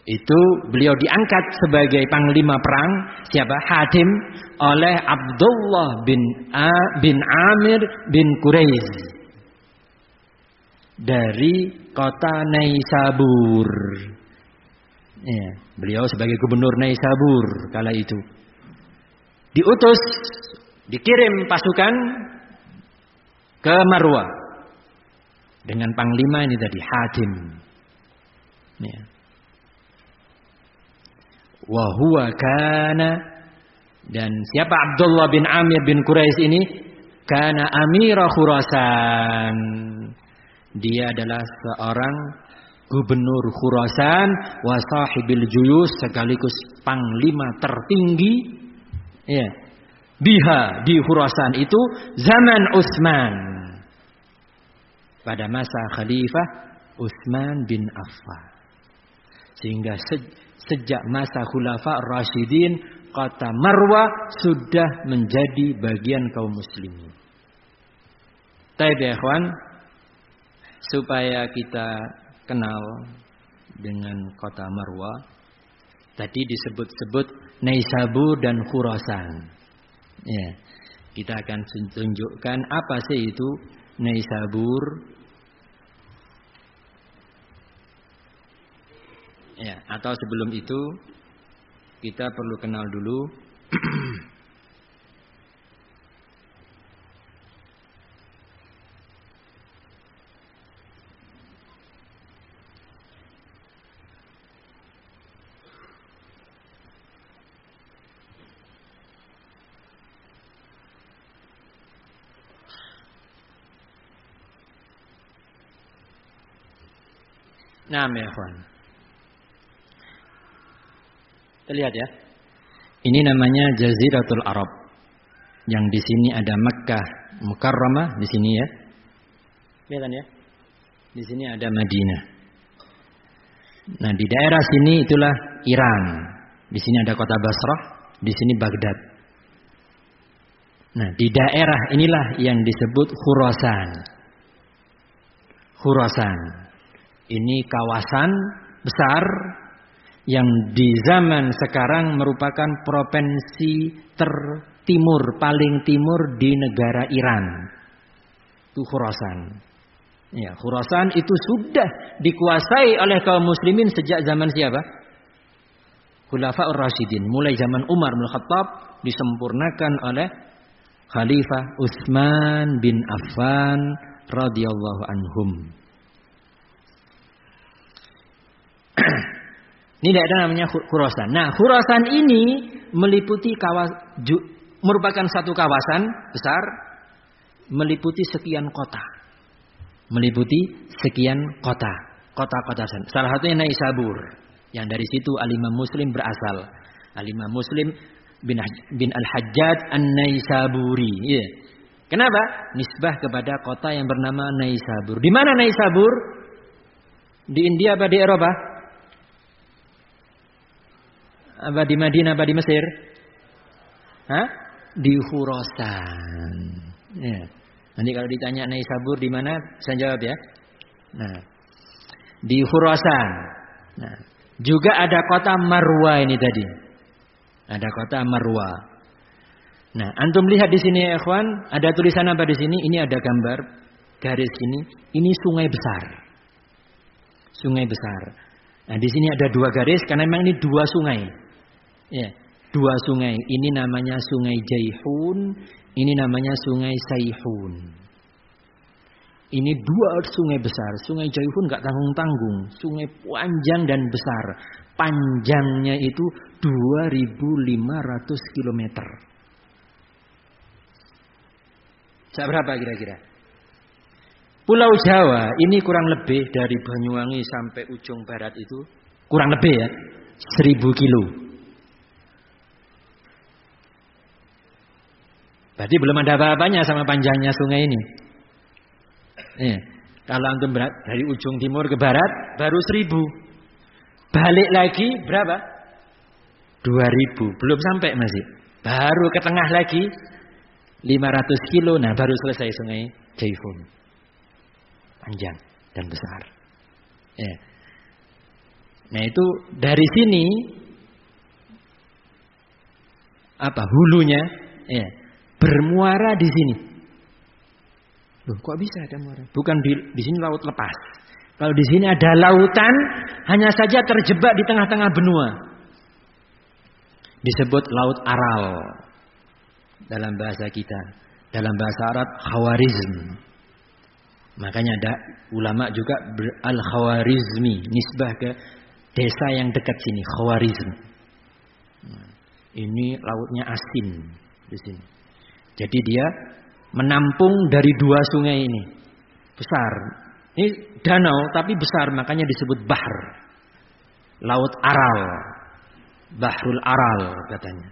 Itu beliau diangkat sebagai panglima perang, siapa? Hatim, oleh Abdullah bin Amir bin Quraiz dari kota Naisabur. Ya, beliau sebagai gubernur Naisabur kala itu diutus, dikirim pasukan ke Marwa dengan panglima ini tadi Hatim. Ya. Wa huwa kana, dan siapa Abdullah bin Amir bin Quraiz ini? Kana Amira Khurasan. Dia adalah seorang gubernur Khurasan wa sahibil juyus, sekaligus panglima tertinggi. Ya. Biha, di Khurasan itu zaman Utsman. Pada masa Khalifah Utsman bin Affan. Sehingga sejak masa Khulafa Rasyidin, kota Marwa sudah menjadi bagian kaum muslimin. Taib ya ikhwan, supaya kita kenal dengan kota Marwa, tadi disebut-sebut Naisabur dan Khurasan. Ya, kita akan tunjukkan apa sih itu Naisabur. Ya, atau sebelum itu kita perlu kenal dulu nama ya kawan. Lihat ya. Ini namanya Jaziratul Arab. Yang di sini ada Makkah Mukarramah di sini ya. Lihat ya. Di sini ada Madinah. Nah, di daerah sini itulah Iran. Di sini ada kota Basrah, Di sini Baghdad. Nah, di daerah inilah yang disebut Khurasan. Khurasan. Ini kawasan besar yang di zaman sekarang merupakan provinsi tertimur, paling timur di negara Iran. Itu Khurasan. Ya, Khurasan itu sudah dikuasai oleh kaum muslimin sejak zaman siapa? Khulafaur Rasyidin. Mulai zaman Umar bin Khattab disempurnakan oleh Khalifah Utsman bin Affan radhiyallahu anhum. Ini daerah namanya Khurasan. Nah, Khurasan ini meliputi merupakan satu kawasan besar, meliputi sekian kota. Meliputi sekian kota. Kota-kota. Salah satunya Naisabur. Yang dari situ Al-Imam Muslim berasal. Al-Imam Muslim bin Al-Hajjaj An-Naisaburi. Yeah. Kenapa? Nisbah kepada kota yang bernama Naisabur. Di mana Naisabur? Di India apa di Eropa? Apa di Madinah apa di Mesir? Hah? Di Khurasan. Yeah. Nanti kalau ditanya Naisabur di mana, saya jawab ya. Nah, di Khurasan. Nah, juga ada kota Marwa ini tadi. Ada kota Marwa. Nah, antum lihat di sini ya, ikhwan, ada tulisan apa di sini? Ini ada gambar garis ini. Ini sungai besar. Sungai besar. Nah, di sini ada dua garis karena memang ini dua sungai. Ya, dua sungai. Ini namanya Sungai Jaihun. Ini namanya Sungai Saihun. Ini dua sungai besar. Sungai Jaihun gak tanggung-tanggung. Sungai panjang dan besar. Panjangnya itu 2.500 km. Berapa kira-kira? Pulau Jawa ini kurang lebih dari Banyuwangi sampai ujung barat itu. Kurang lebih ya. 1.000 kilo. Berarti belum ada apa-apanya sama panjangnya sungai ini. Kalau antum berat dari ujung timur ke barat baru 1.000. Balik lagi berapa? 2.000. Belum sampai masih. Baru ke tengah lagi 500 kilo. Nah baru selesai Sungai Jaihun. Panjang dan besar. Ya. Nah itu dari sini hulunya ya, bermuara di sini. Loh, kok bisa ada muara? Bukan di sini laut lepas. Kalau di sini ada lautan, hanya saja terjebak di tengah-tengah benua. Disebut Laut Aral dalam bahasa kita. Dalam bahasa Arab Khawarizm. Makanya ada ulama juga Al-Khawarizmi, nisbah ke desa yang dekat sini, Khawarizm. Ini lautnya asin di sini. Jadi dia menampung dari dua sungai ini. Besar. Ini danau tapi besar, makanya disebut Bahr. Laut Aral. Bahrul Aral katanya.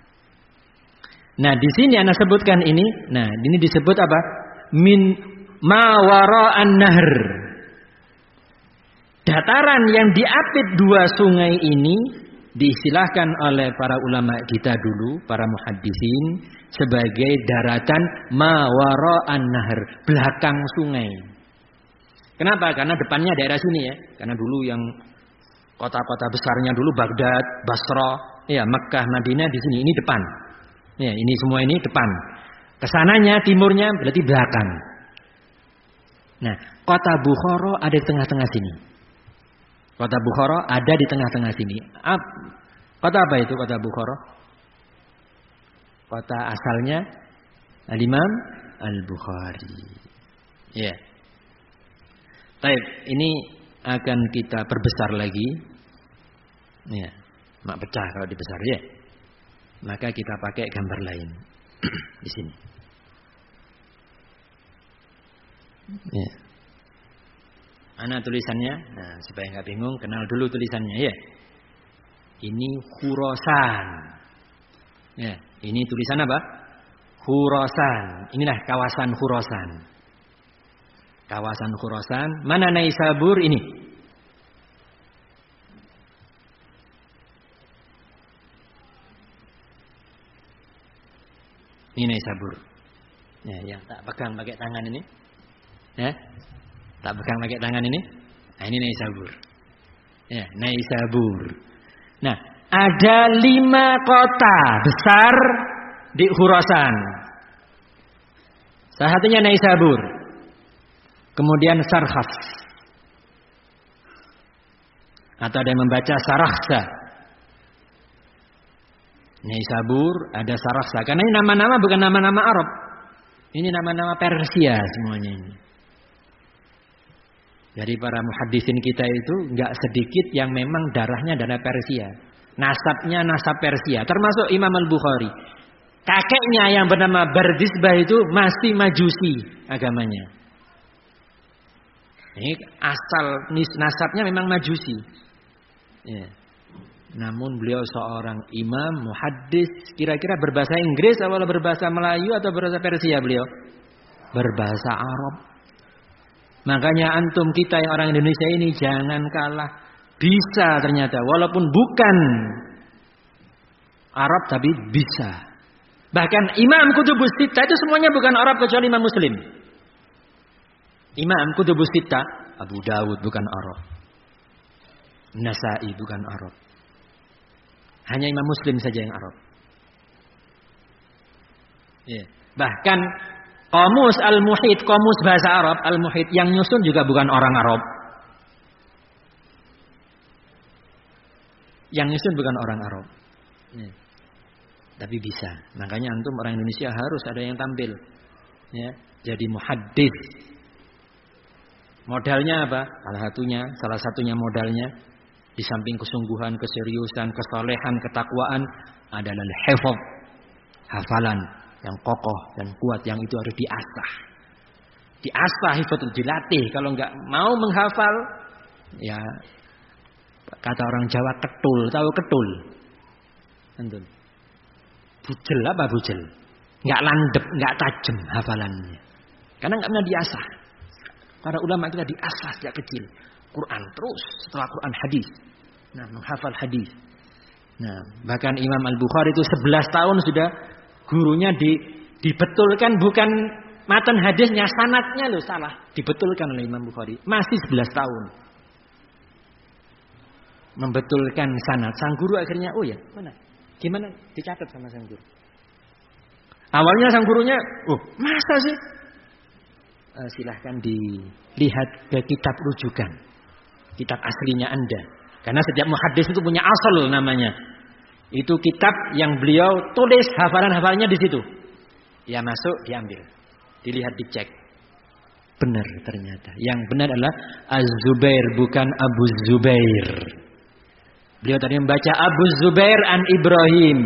Nah, di sini ana sebutkan ini. Nah, ini disebut apa? Min ma wara'an nahr. Dataran yang diapit dua sungai ini diistilahkan oleh para ulama kita dulu, para muhaddisin, sebagai daratan ma wara'an nahr, belakang sungai. Kenapa? Karena depannya daerah sini ya. Karena dulu yang kota-kota besarnya dulu Baghdad, Basra, ya Mekkah, Madinah di sini. Ini depan. Ya, ini semua ini depan. Kesananya timurnya berarti belakang. Nah, kota Bukhara ada di tengah-tengah sini. Kota Bukhara ada di tengah-tengah sini. Kota apa itu kota Bukhara? Kota asalnya Al-Imam Al-Bukhari. Ya. Baik, ini akan kita perbesar lagi. Ya, mak pecah kalau dibesar ya. Maka kita pakai gambar lain di sini. Ya. Mana tulisannya? Nah, supaya nggak bingung, kenal dulu tulisannya ya. Ini Khurasan. Ya, ini tulisan apa? Khurasan. Inilah kawasan Khurasan. Kawasan Khurasan. Mana Naisabur ini? Ini Naisabur. Ya, yang tak pegang pakai tangan ini. Ya. Tak pegang pakai tangan ini. Nah, ini Naisabur. Ya, Naisabur. Nah, ada 5 kota besar di Khurasan. Salah satunya Naisabur. Kemudian Sarkhas. Atau ada yang membaca Sarakhsa. Naisabur, ada Sarakhsa. Karena ini nama-nama bukan nama-nama Arab. Ini nama-nama Persia semuanya ini. Jadi para muhaddisin kita itu enggak sedikit yang memang darahnya darah Persia. Nasabnya nasab Persia. Termasuk Imam Al-Bukhari. Kakeknya yang bernama Bardisbah itu masih Majusi agamanya. Ini asal nasabnya memang Majusi. Ya. Namun beliau seorang imam, muhaddis, kira-kira berbahasa Inggris atau berbahasa Melayu atau berbahasa Persia beliau? Berbahasa Arab. Makanya antum kita yang orang Indonesia ini jangan kalah. Bisa ternyata, walaupun bukan Arab tapi bisa. Bahkan Imam Kutubus Sittah itu semuanya bukan Arab kecuali Imam Muslim. Imam Kutubus Sittah, Abu Dawud bukan Arab. Nasa'i bukan Arab. Hanya Imam Muslim saja yang Arab. Ya. Bahkan Qamus Al-Muhit, Qamus bahasa Arab Al-Muhit yang nyusun juga bukan orang Arab. Yang nyusun bukan orang Arab. Ya. Tapi bisa. Makanya antum orang Indonesia harus ada yang tampil. Ya, jadi muhaddis. Modalnya apa? Salah satunya modalnya di samping kesungguhan, keseriusan, kesolehan, ketakwaan adalah hifdz, hafalan yang kokoh dan kuat yang itu harus diasah. Diasah hifdz, dilatih. Kalau enggak mau menghafal, ya kata orang Jawa ketul, tahu ketul? Antum. Bujel apa bujel? Enggak landep, enggak tajam hafalannya. Karena enggak pernah diasah. Para ulama kita diasah sejak kecil. Quran terus, setelah Quran hadis. Nah, menghafal hadis. Nah, bahkan Imam Al-Bukhari itu 11 tahun sudah gurunya dibetulkan bukan matan hadisnya, sanadnya loh salah. Dibetulkan oleh Imam Bukhari. Masih 11 tahun. Membetulkan sanad. Sang guru akhirnya, oh ya, mana? Gimana? Dicatat sama sang guru. Awalnya sang gurunya, oh masa sih? Silahkan dilihat ke kitab rujukan. Kitab aslinya Anda. Karena setiap muhaddis itu punya asal namanya. Itu kitab yang beliau tulis hafalan-hafalannya di situ. Ya masuk, diambil. Dilihat, dicek. Benar ternyata. Yang benar adalah Az-Zubair, bukan Abu Zubair. Beliau tadi membaca Abu Zubair an Ibrahim.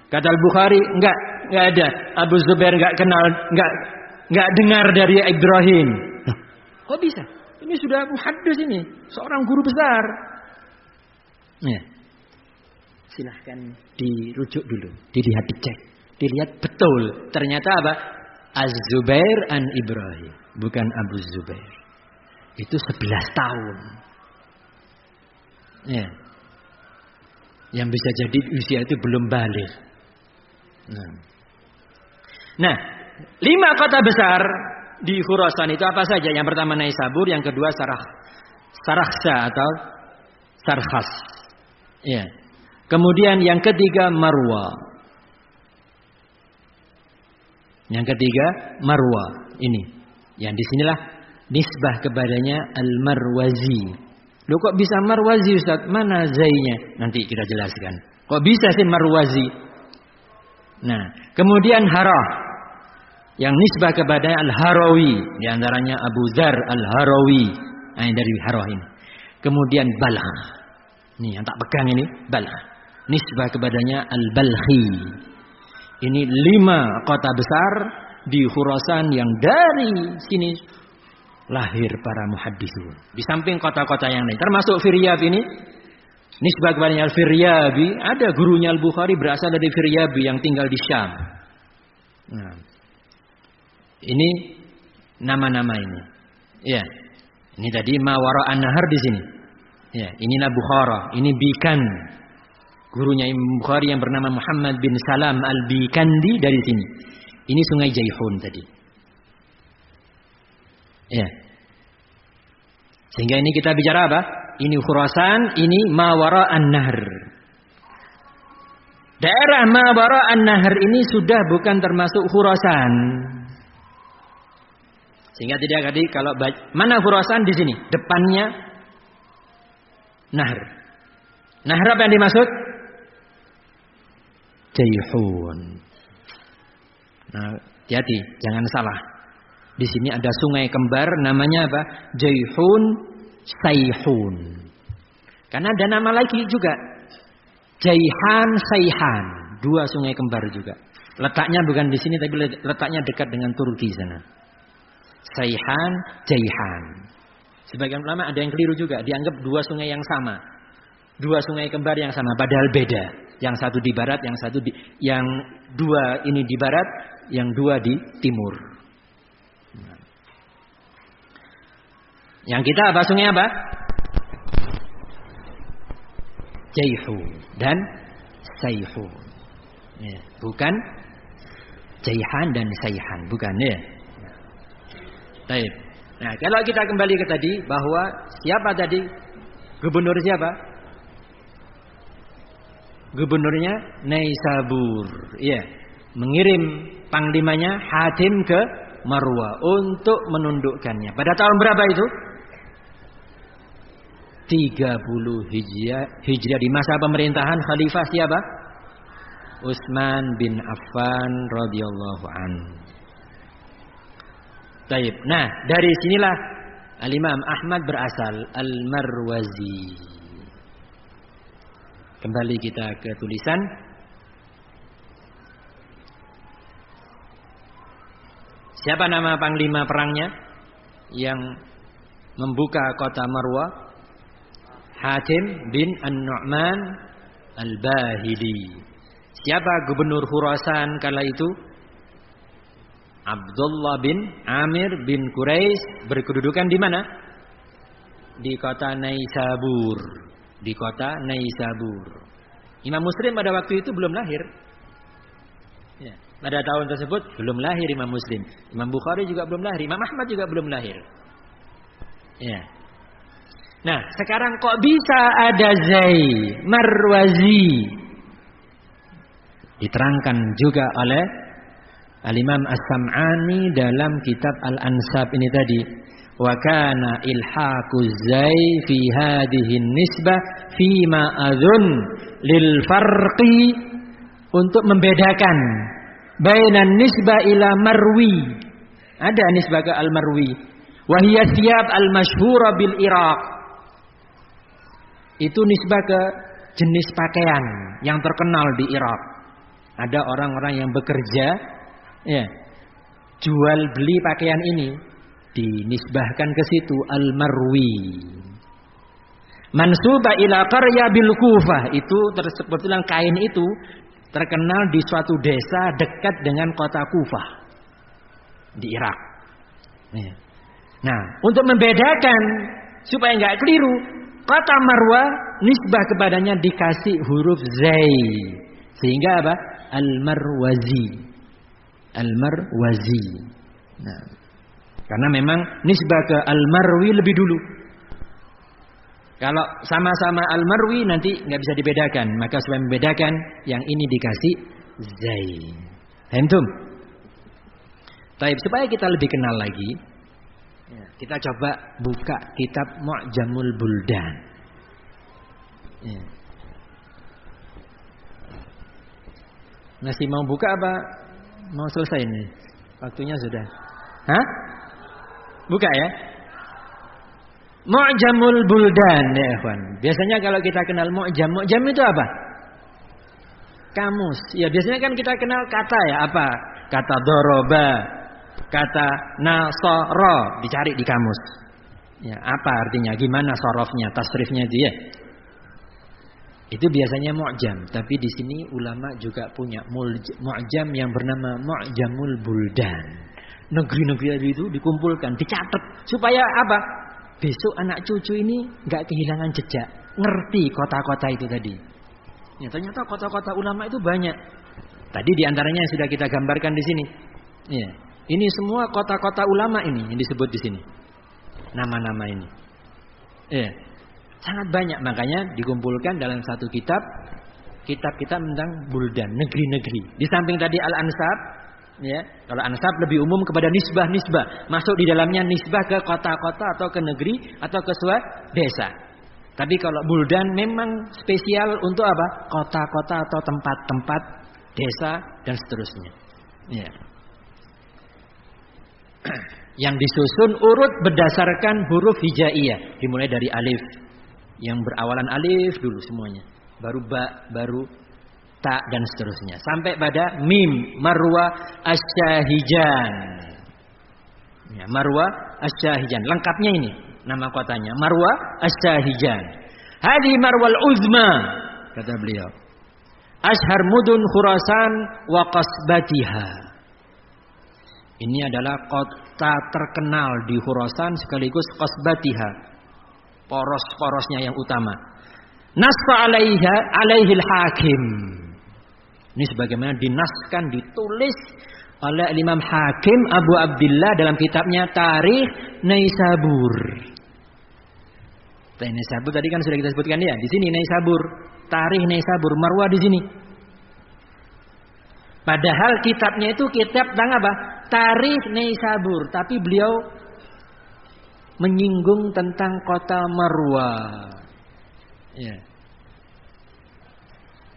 Kata Al-Bukhari, enggak ada. Abu Zubair enggak kenal, enggak dengar dari Ibrahim. Kok bisa? Ini sudah muhaddis ini, seorang guru besar. Ya. Silahkan dirujuk dulu, dilihat, dicek, dilihat betul. Ternyata apa? Az-Zubair an Ibrahim, bukan Abu Zubair. Itu 11 tahun. Ya. Yang bisa jadi usia itu belum balik. Nah, 5 kota besar di Khurasan itu apa saja? Yang pertama Naisabur, yang kedua Sarakhsa atau Sarkhas. Ya. Kemudian yang ketiga Marwa. Yang ketiga Marwa. Ini. Yang disinilah nisbah kepadanya Al-Marwazi. Loh kok bisa Marwazi Ustaz? Mana zainya? Nanti kita jelaskan. Kok bisa sih Marwazi? Nah, kemudian Harah. Yang nisbah kepadanya Al-Harawi. Di antaranya Abu Dzar Al-Harawi. Nah, dari Harah ini. Kemudian Balkh. Nih yang tak pegang ini Balkh. Nisbah kepadanya Al-Balkhi. Ini 5 kota besar di Khurasan yang dari sini lahir para muhaddisun. Di samping kota-kota yang lain, termasuk Firyab ini, nisbah kepadanya Al-Firyabi, ada gurunya Al-Bukhari berasal dari Firyabi yang tinggal di Syam. Nah, ini nama-nama ini. Ya, ini tadi Mawara an-Nahar di sini. Ya, inilah Bukhara, ini Bikan. Gurunya Imam Bukhari yang bernama Muhammad bin Salam Al-Bikandi dari sini. Ini sungai Jaihun tadi. Ya. Sehingga ini kita bicara apa? Ini Khurasan, ini Mawara'an Nahr. Daerah Mawara'an Nahr ini sudah bukan termasuk Khurasan. Sehingga tidak tadi kalau mana Khurasan di sini? Depannya Nahr. Nahr apa yang dimaksud? Jaihun. Nah, hati-hati, jangan salah. Di sini ada sungai kembar namanya apa? Jaihun, Saihun. Karena ada nama lagi juga. Jaihan, Saihan. Dua sungai kembar juga. Letaknya bukan di sini tapi letaknya dekat dengan Turki sana. Saihan, Jaihan. Sebagian ulama ada yang keliru juga, dianggap dua sungai yang sama. Dua sungai kembar yang sama padahal beda. Yang satu di barat, yang dua ini di barat, yang dua di timur. Yang kita apa? Sungai apa? Jaihun dan Saihun. Ya, bukan Jaihan dan Saihan, bukan ya. Baik. Nah, kalau kita kembali ke tadi bahwa siapa tadi? Gubernur siapa? Gubernurnya Naisabur. Iya, mengirim panglimanya Hatim ke Marwa untuk menundukkannya. Pada tahun berapa itu? 30 Hijriah di masa pemerintahan Khalifah siapa? Utsman bin Affan radhiyallahu an. Taib. Nah, dari sinilah Al-Imam Ahmad berasal, Al-Marwazi. Kembali kita ke tulisan. Siapa nama panglima perangnya yang membuka kota Marwa? Hatim bin An-Nu'man Al-Bahili. Siapa gubernur Khurasan kala itu? Abdullah bin Amir bin Quraisy, berkedudukan di mana? Di kota Naisabur. Di kota Naisabur. Imam Muslim pada waktu itu belum lahir. Ya, pada tahun tersebut belum lahir Imam Muslim. Imam Bukhari juga belum lahir. Imam Ahmad juga belum lahir. Ya. Nah, sekarang kok bisa ada Zai Marwazi? Diterangkan juga oleh Al-Imam As-Sam'ani dalam kitab Al-Ansab ini tadi. Wa kana ilhaqu Zai fi hadhihi nisbah fi ma adhun lil farqi, untuk membedakan bainan nisbah ila Marwi. Ada nisbah ke Al-Marwi. Wa hiya thiyab al-masyhura bil Iraq. Itu nisbah ke jenis pakaian yang terkenal di Irak. Ada orang-orang yang bekerja, ya, jual beli pakaian ini, dinisbahkan ke situ Al-Marwi. Mansuba ila qarya bil Kufah, itu sebetulnya kain itu terkenal di suatu desa dekat dengan kota Kufah di Irak. Ya. Nah, untuk membedakan supaya nggak keliru, kota Marwa nisbah kepadanya dikasih huruf Zai, sehingga apa? Al-Marwazi. Al-Marwazi. Nah, karena memang nisbah ke Al-Marwi lebih dulu. Kalau sama-sama Al-Marwi nanti nggak bisa dibedakan, maka supaya membedakan yang ini dikasih Zai. Hentum. Baik, supaya kita lebih kenal lagi, kita coba buka kitab Mu'jamul Buldan. Ya. Masih mau buka apa? Mau selesai nih? Waktunya sudah. Hah? Buka ya? Mu'jamul Buldan ya ikhwan. Biasanya kalau kita kenal Mu'jam itu apa? Kamus. Ya biasanya kan kita kenal kata ya, apa? Kata doroba, kata nasara, dicari di kamus. Ya, apa artinya? Gimana sorofnya, tasrifnya itu ya? Itu biasanya mu'jam, tapi di sini ulama juga punya mu'jam yang bernama Mu'jamul Buldan. Negeri-negeri itu dikumpulkan, dicatat supaya apa? Besok anak cucu ini nggak kehilangan jejak, ngerti kota-kota itu tadi. Ya, ternyata kota-kota ulama itu banyak. Tadi diantaranya yang sudah kita gambarkan di sini. Ya. Ini semua kota-kota ulama ini yang disebut di sini. Nama-nama ini. Ya. Sangat banyak, makanya dikumpulkan dalam satu kitab tentang buldan, negeri-negeri. Di samping tadi al-ansab, ya. Kalau ansab lebih umum kepada nisbah-nisbah. Masuk di dalamnya nisbah ke kota-kota atau ke negeri atau ke suatu desa. Tapi kalau buldan memang spesial untuk apa? Kota-kota atau tempat-tempat desa dan seterusnya. Ya. Yang disusun urut berdasarkan huruf hijaiyah, dimulai dari alif. Yang berawalan alif dulu semuanya. Baru ba, baru ta dan seterusnya. Sampai pada mim, Marwa Asy-Syahijan. Ya, Marwa Asy-Syahijan. Lengkapnya ini nama kotanya. Marwa Asy-Syahijan. Hadi Marwal Uzma, kata beliau. Ashhar mudun Khurasan wa qasbatiha. Ini adalah kota terkenal di Khurasan sekaligus qasbatiha. Poros-porosnya yang utama. Nasfa alaihil hakim. Ini sebagaimana dinaskan, ditulis oleh Imam Hakim Abu Abdillah dalam kitabnya Tarikh Naisabur. Naisabur tadi kan sudah kita sebutkan ya. Di sini Naisabur, Tarikh Naisabur, Marwa di sini. Padahal kitabnya itu kitab tentang apa? Tarikh Naisabur, tapi beliau menyinggung tentang kota Marwa. Ya.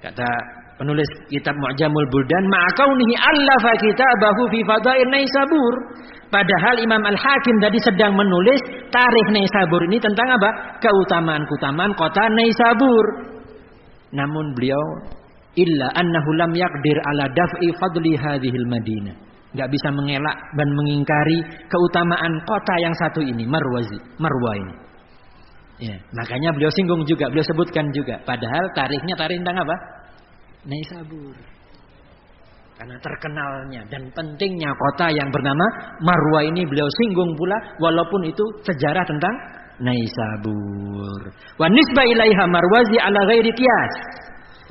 Kata penulis kitab Mu'jamul Buldan, ma'akaunihi allafa kitabahu fi fadail Naisabur. Padahal Imam Al-Hakim tadi sedang menulis Tarikh Naisabur ini tentang apa? Keutamaan-keutamaan kota Naisabur. Namun beliau illa annahu lam yaqdir ala daf'i fadli hadhil Madinah. Enggak bisa mengelak dan mengingkari keutamaan kota yang satu ini, Marwa ini. Ya, makanya beliau singgung juga, beliau sebutkan juga. Padahal tarikh tentang apa? Naisabur. Karena terkenalnya dan pentingnya kota yang bernama Marwa ini beliau singgung pula, walaupun itu sejarah tentang Naisabur. Wa nisbah ilaiha Marwazi ala ghairi qiyas.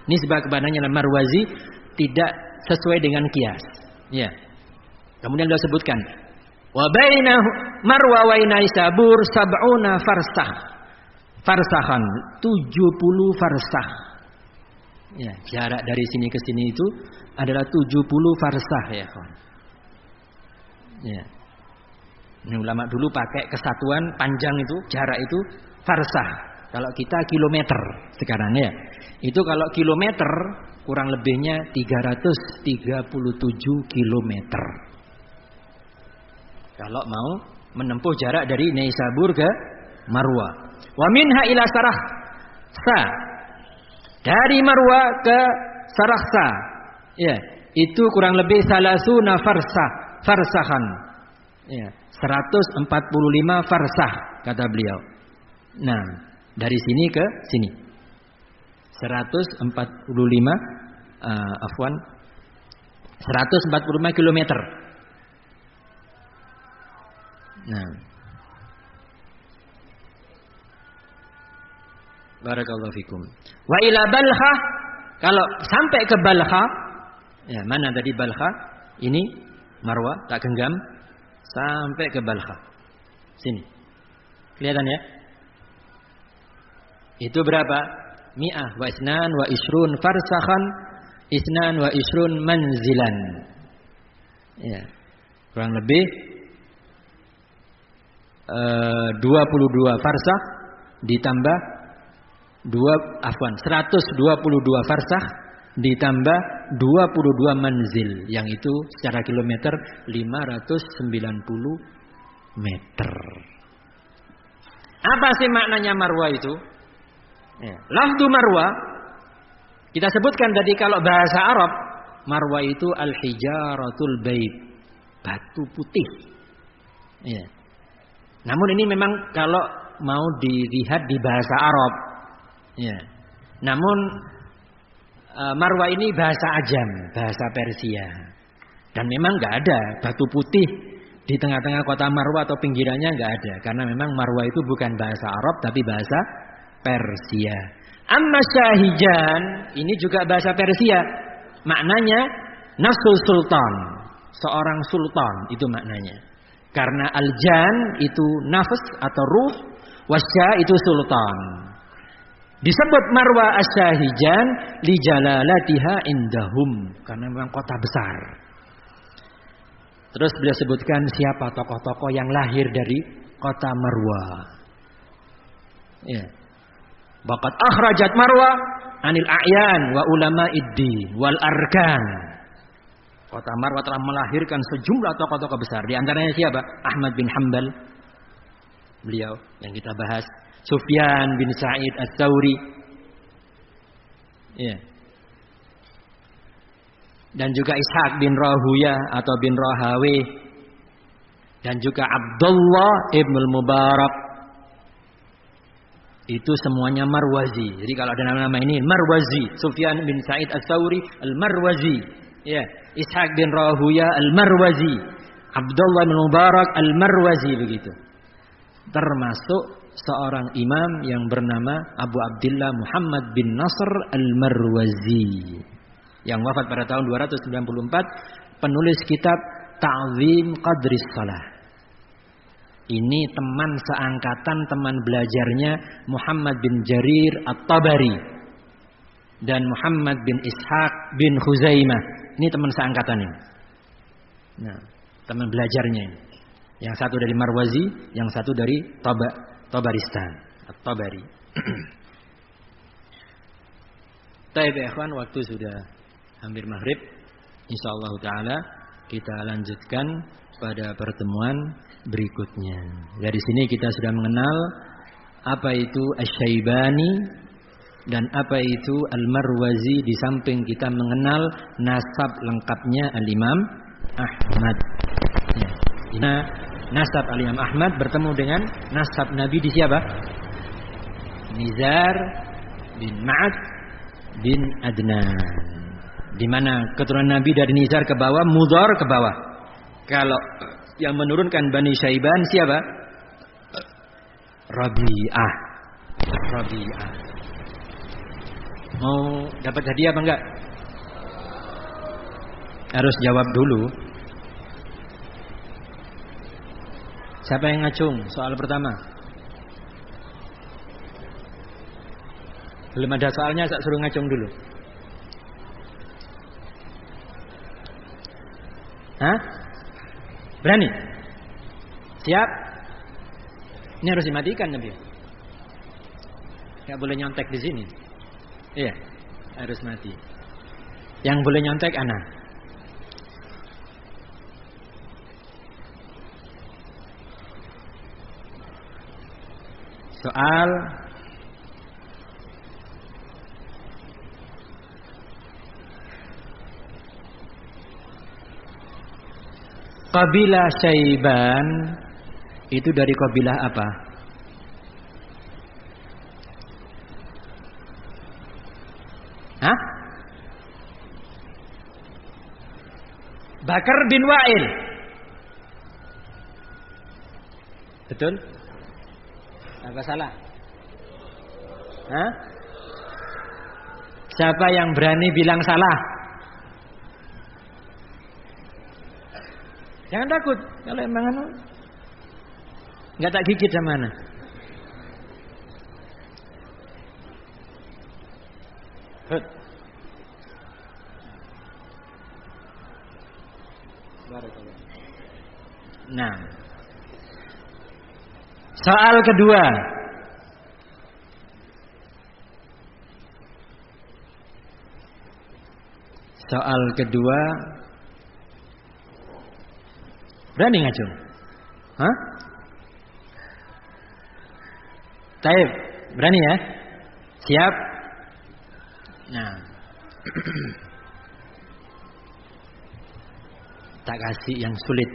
Nisbah kepadanya Marwazi tidak sesuai dengan qiyas. Ya. Kemudian beliau sebutkan, wa baina Marwa wa Naisabur sab'una farsakh. Farsakhan 70 farsakh. Ya, jarak dari sini ke sini itu adalah 70 farsakh ya, kawan. Ya. Ini ulama dulu pakai kesatuan panjang itu, jarak itu farsakh. Kalau kita kilometer sekarang ya. Itu kalau kilometer kurang lebihnya 337 kilometer. Kalau mau menempuh jarak dari Naisabur ke Marwa. Wa minha ila Sarahsa. Dari Marwa ke Sarahsa. Ya, itu kurang lebih salasuna farsakhan. Ya, 145 farsakh kata beliau. Nah, dari sini ke sini 145 145 kilometer. Nah, barakallahu fikum. Wa ila Balkha, kalau sampai ke Balkha, ya mana tadi Balkha? Ini Marwa, tak genggam sampai ke Balkha. Sini. Kelihatan ya? Itu berapa? Mi'ah wa isnan wa ishrun farsakhan, isnan wa ishrun manzilan. Ya. Kurang lebih 22 farsakh ditambah 122 farsakh ditambah 22 manzil, yang itu secara kilometer 590 meter. Apa sih maknanya Marwa itu? Ya. Lafdu Marwa kita sebutkan tadi, kalau bahasa Arab Marwa itu al-hijaratul bayd, batu putih. Ya. Namun ini memang kalau mau dilihat di bahasa Arab. Ya. Namun Marwa ini bahasa Ajam, bahasa Persia. Dan memang nggak ada batu putih di tengah-tengah kota Marwa atau pinggirannya, nggak ada. Karena memang Marwa itu bukan bahasa Arab tapi bahasa Persia. Amma Syahijan ini juga bahasa Persia. Maknanya nafsul sultan. seorang sultan, itu maknanya. Karena al-jan itu nafs atau ruh, wasya itu sultan. Disebut Marwa Asyahijan li jalalatiha indahum, karena memang kota besar. Terus beliau sebutkan siapa tokoh-tokoh yang lahir dari kota Marwa. Ya. Baqad akhrajat Marwa anil a'yan wa ulama iddi wal arkan. Kota Marwa telah melahirkan sejumlah tokoh-tokoh besar. Di antaranya siapa? Ahmad bin Hanbal. Beliau yang kita bahas. Sufyan bin Sa'id Ats-Tsauri. Ya. Dan juga Ishaq bin Rahuya atau bin Rahawi. Dan juga Abdullah ibn Mubarak. Itu semuanya Marwazi. Jadi kalau ada nama-nama ini Marwazi. Sufyan bin Sa'id Ats-Tsauri Al-Marwazi. Ya. Ishaq bin Rahuya Al-Marwazi. Abdullah bin Mubarak Al-Marwazi, begitu. Termasuk seorang imam yang bernama Abu Abdillah Muhammad bin Nasr Al-Marwazi yang wafat pada tahun 294, penulis kitab Ta'zim Qadris Shalah. Ini teman seangkatan, teman belajarnya Muhammad bin Jarir At-Tabari dan Muhammad bin Ishaq bin Khuzaimah. Ini teman seangkatan ini. Nah, teman belajarnya ini. Yang satu dari Marwazi, yang satu dari Tabaristan, At-Tabari. Taib ya ikhwan, waktu sudah hampir maghrib. Insyaallah taala kita lanjutkan pada pertemuan berikutnya. Dari sini kita sudah mengenal apa itu Asy-Syaibani dan apa itu Al-Marwazi, di samping kita mengenal nasab lengkapnya Al-Imam Ahmad. Ya. Nah, nasab Al-Imam Ahmad bertemu dengan nasab Nabi di siapa? Nizar bin Ma'ad bin Adnan. Di mana keturunan Nabi dari Nizar ke bawah, Mudhar ke bawah. Kalau yang menurunkan Bani Syaiban siapa? Rabi'ah. Mau dapat hadiah apa enggak? Harus jawab dulu. Siapa yang ngacung soal pertama? Belum ada soalnya, saya suruh ngacung dulu. Hah? Berani? Siap? Ini harus dimatikan Nabi. Gak boleh nyontek di sini. Iya, harus mati. Yang boleh nyontek anak. Soal kabilah Syaiban itu dari kabilah apa? Hah? Bakar bin Wa'il. Betul? Apa salah? Hah? Siapa yang berani bilang salah? Jangan takut. Kalau emang nggak tak gigit sama mana. Nah, soal kedua. Soal kedua. Berani ngacung? Hah? Taib, berani ya? Siap? Nah. Tak kasih yang sulit.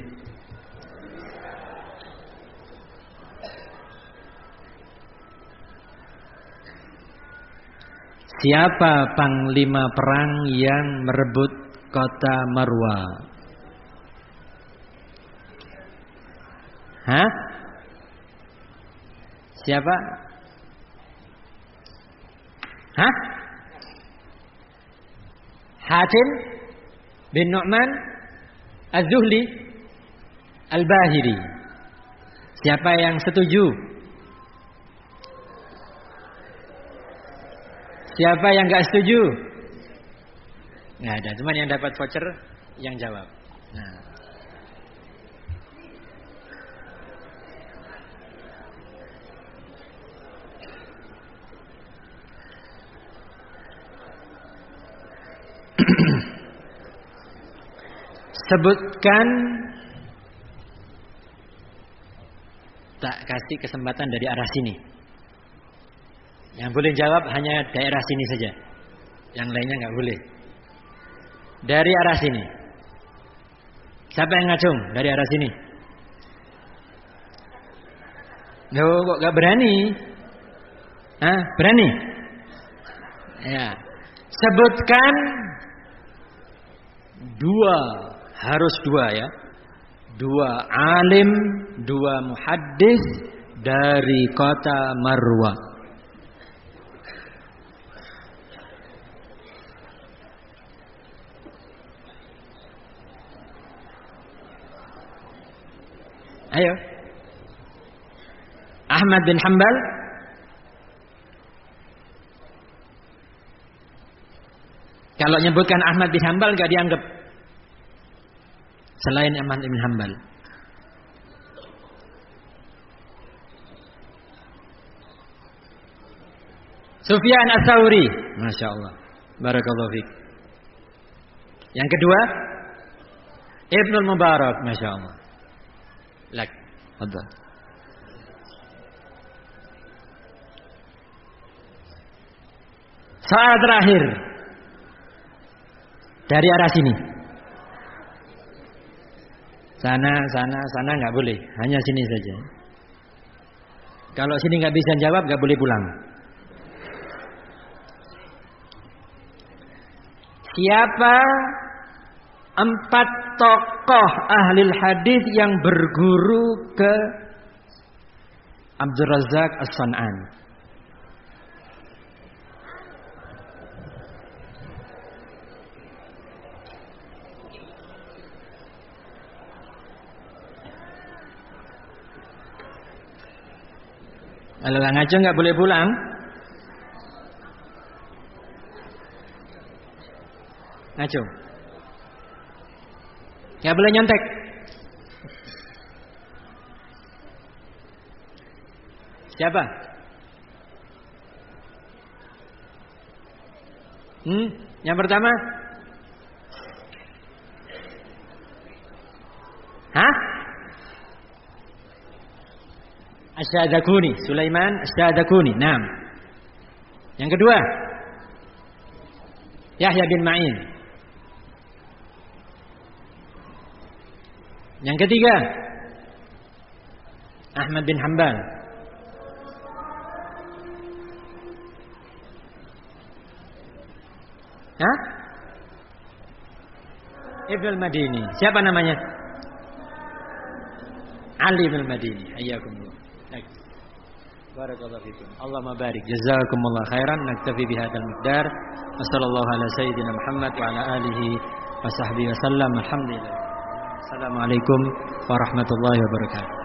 Siapa panglima perang yang merebut kota Marwa? Hah? Siapa? Hah? Hatim bin Nu'man Az-Zuhli, Al-Bahiri. Siapa yang setuju? Siapa yang enggak setuju? Enggak ada, cuman yang dapat voucher yang jawab. Nah. Sebutkan, tak kasih kesempatan dari arah sini. Yang boleh jawab hanya daerah sini saja. Yang lainnya enggak boleh. Dari arah sini. Siapa yang ngacung dari arah sini? Loh, kok enggak berani? Hah, berani? Ya. Sebutkan dua, harus dua ya. Dua alim, dua muhaddis dari kota Marwa. Ayo. Ahmad bin Hanbal. Kalau nyebutkan Ahmad bin Hanbal enggak dianggap. Selain Ahmad bin Hanbal. Sufyan Ats-Tsauri, Masya Allah, barakallahu fiik. Yang kedua, Ibnul Mubarak, Masya Allah. Lak, ada. Saat terakhir dari arah sini. Sana nggak boleh, hanya sini saja. Kalau sini nggak bisa jawab, nggak boleh pulang. Siapa 4 tokoh ahli hadis yang berguru ke Abdul Razak As-San'ani? Kalau nggak ngaco nggak boleh pulang. Ngaco. Nggak boleh nyontek. Siapa? Yang pertama? Hah? Asy-Syadzakuni, Sulaiman Asy-Syadzakuni. Naam. Yang kedua? Yahya bin Ma'in. Yang ketiga? Ahmad bin Hanbal. Hah? Ibnul Madini. Siapa namanya? Ali bin Madini. Hayyakumullah. Barakallahu fikum. Allahumma barik. Jazakumullah khairan. Naktafi bihadzal miqdar. Wassallallahu ala sayyidina Muhammad wa ala alihi wa sahbihi wasallam. Alhamdulillah. Assalamualaikum warahmatullahi wabarakatuh.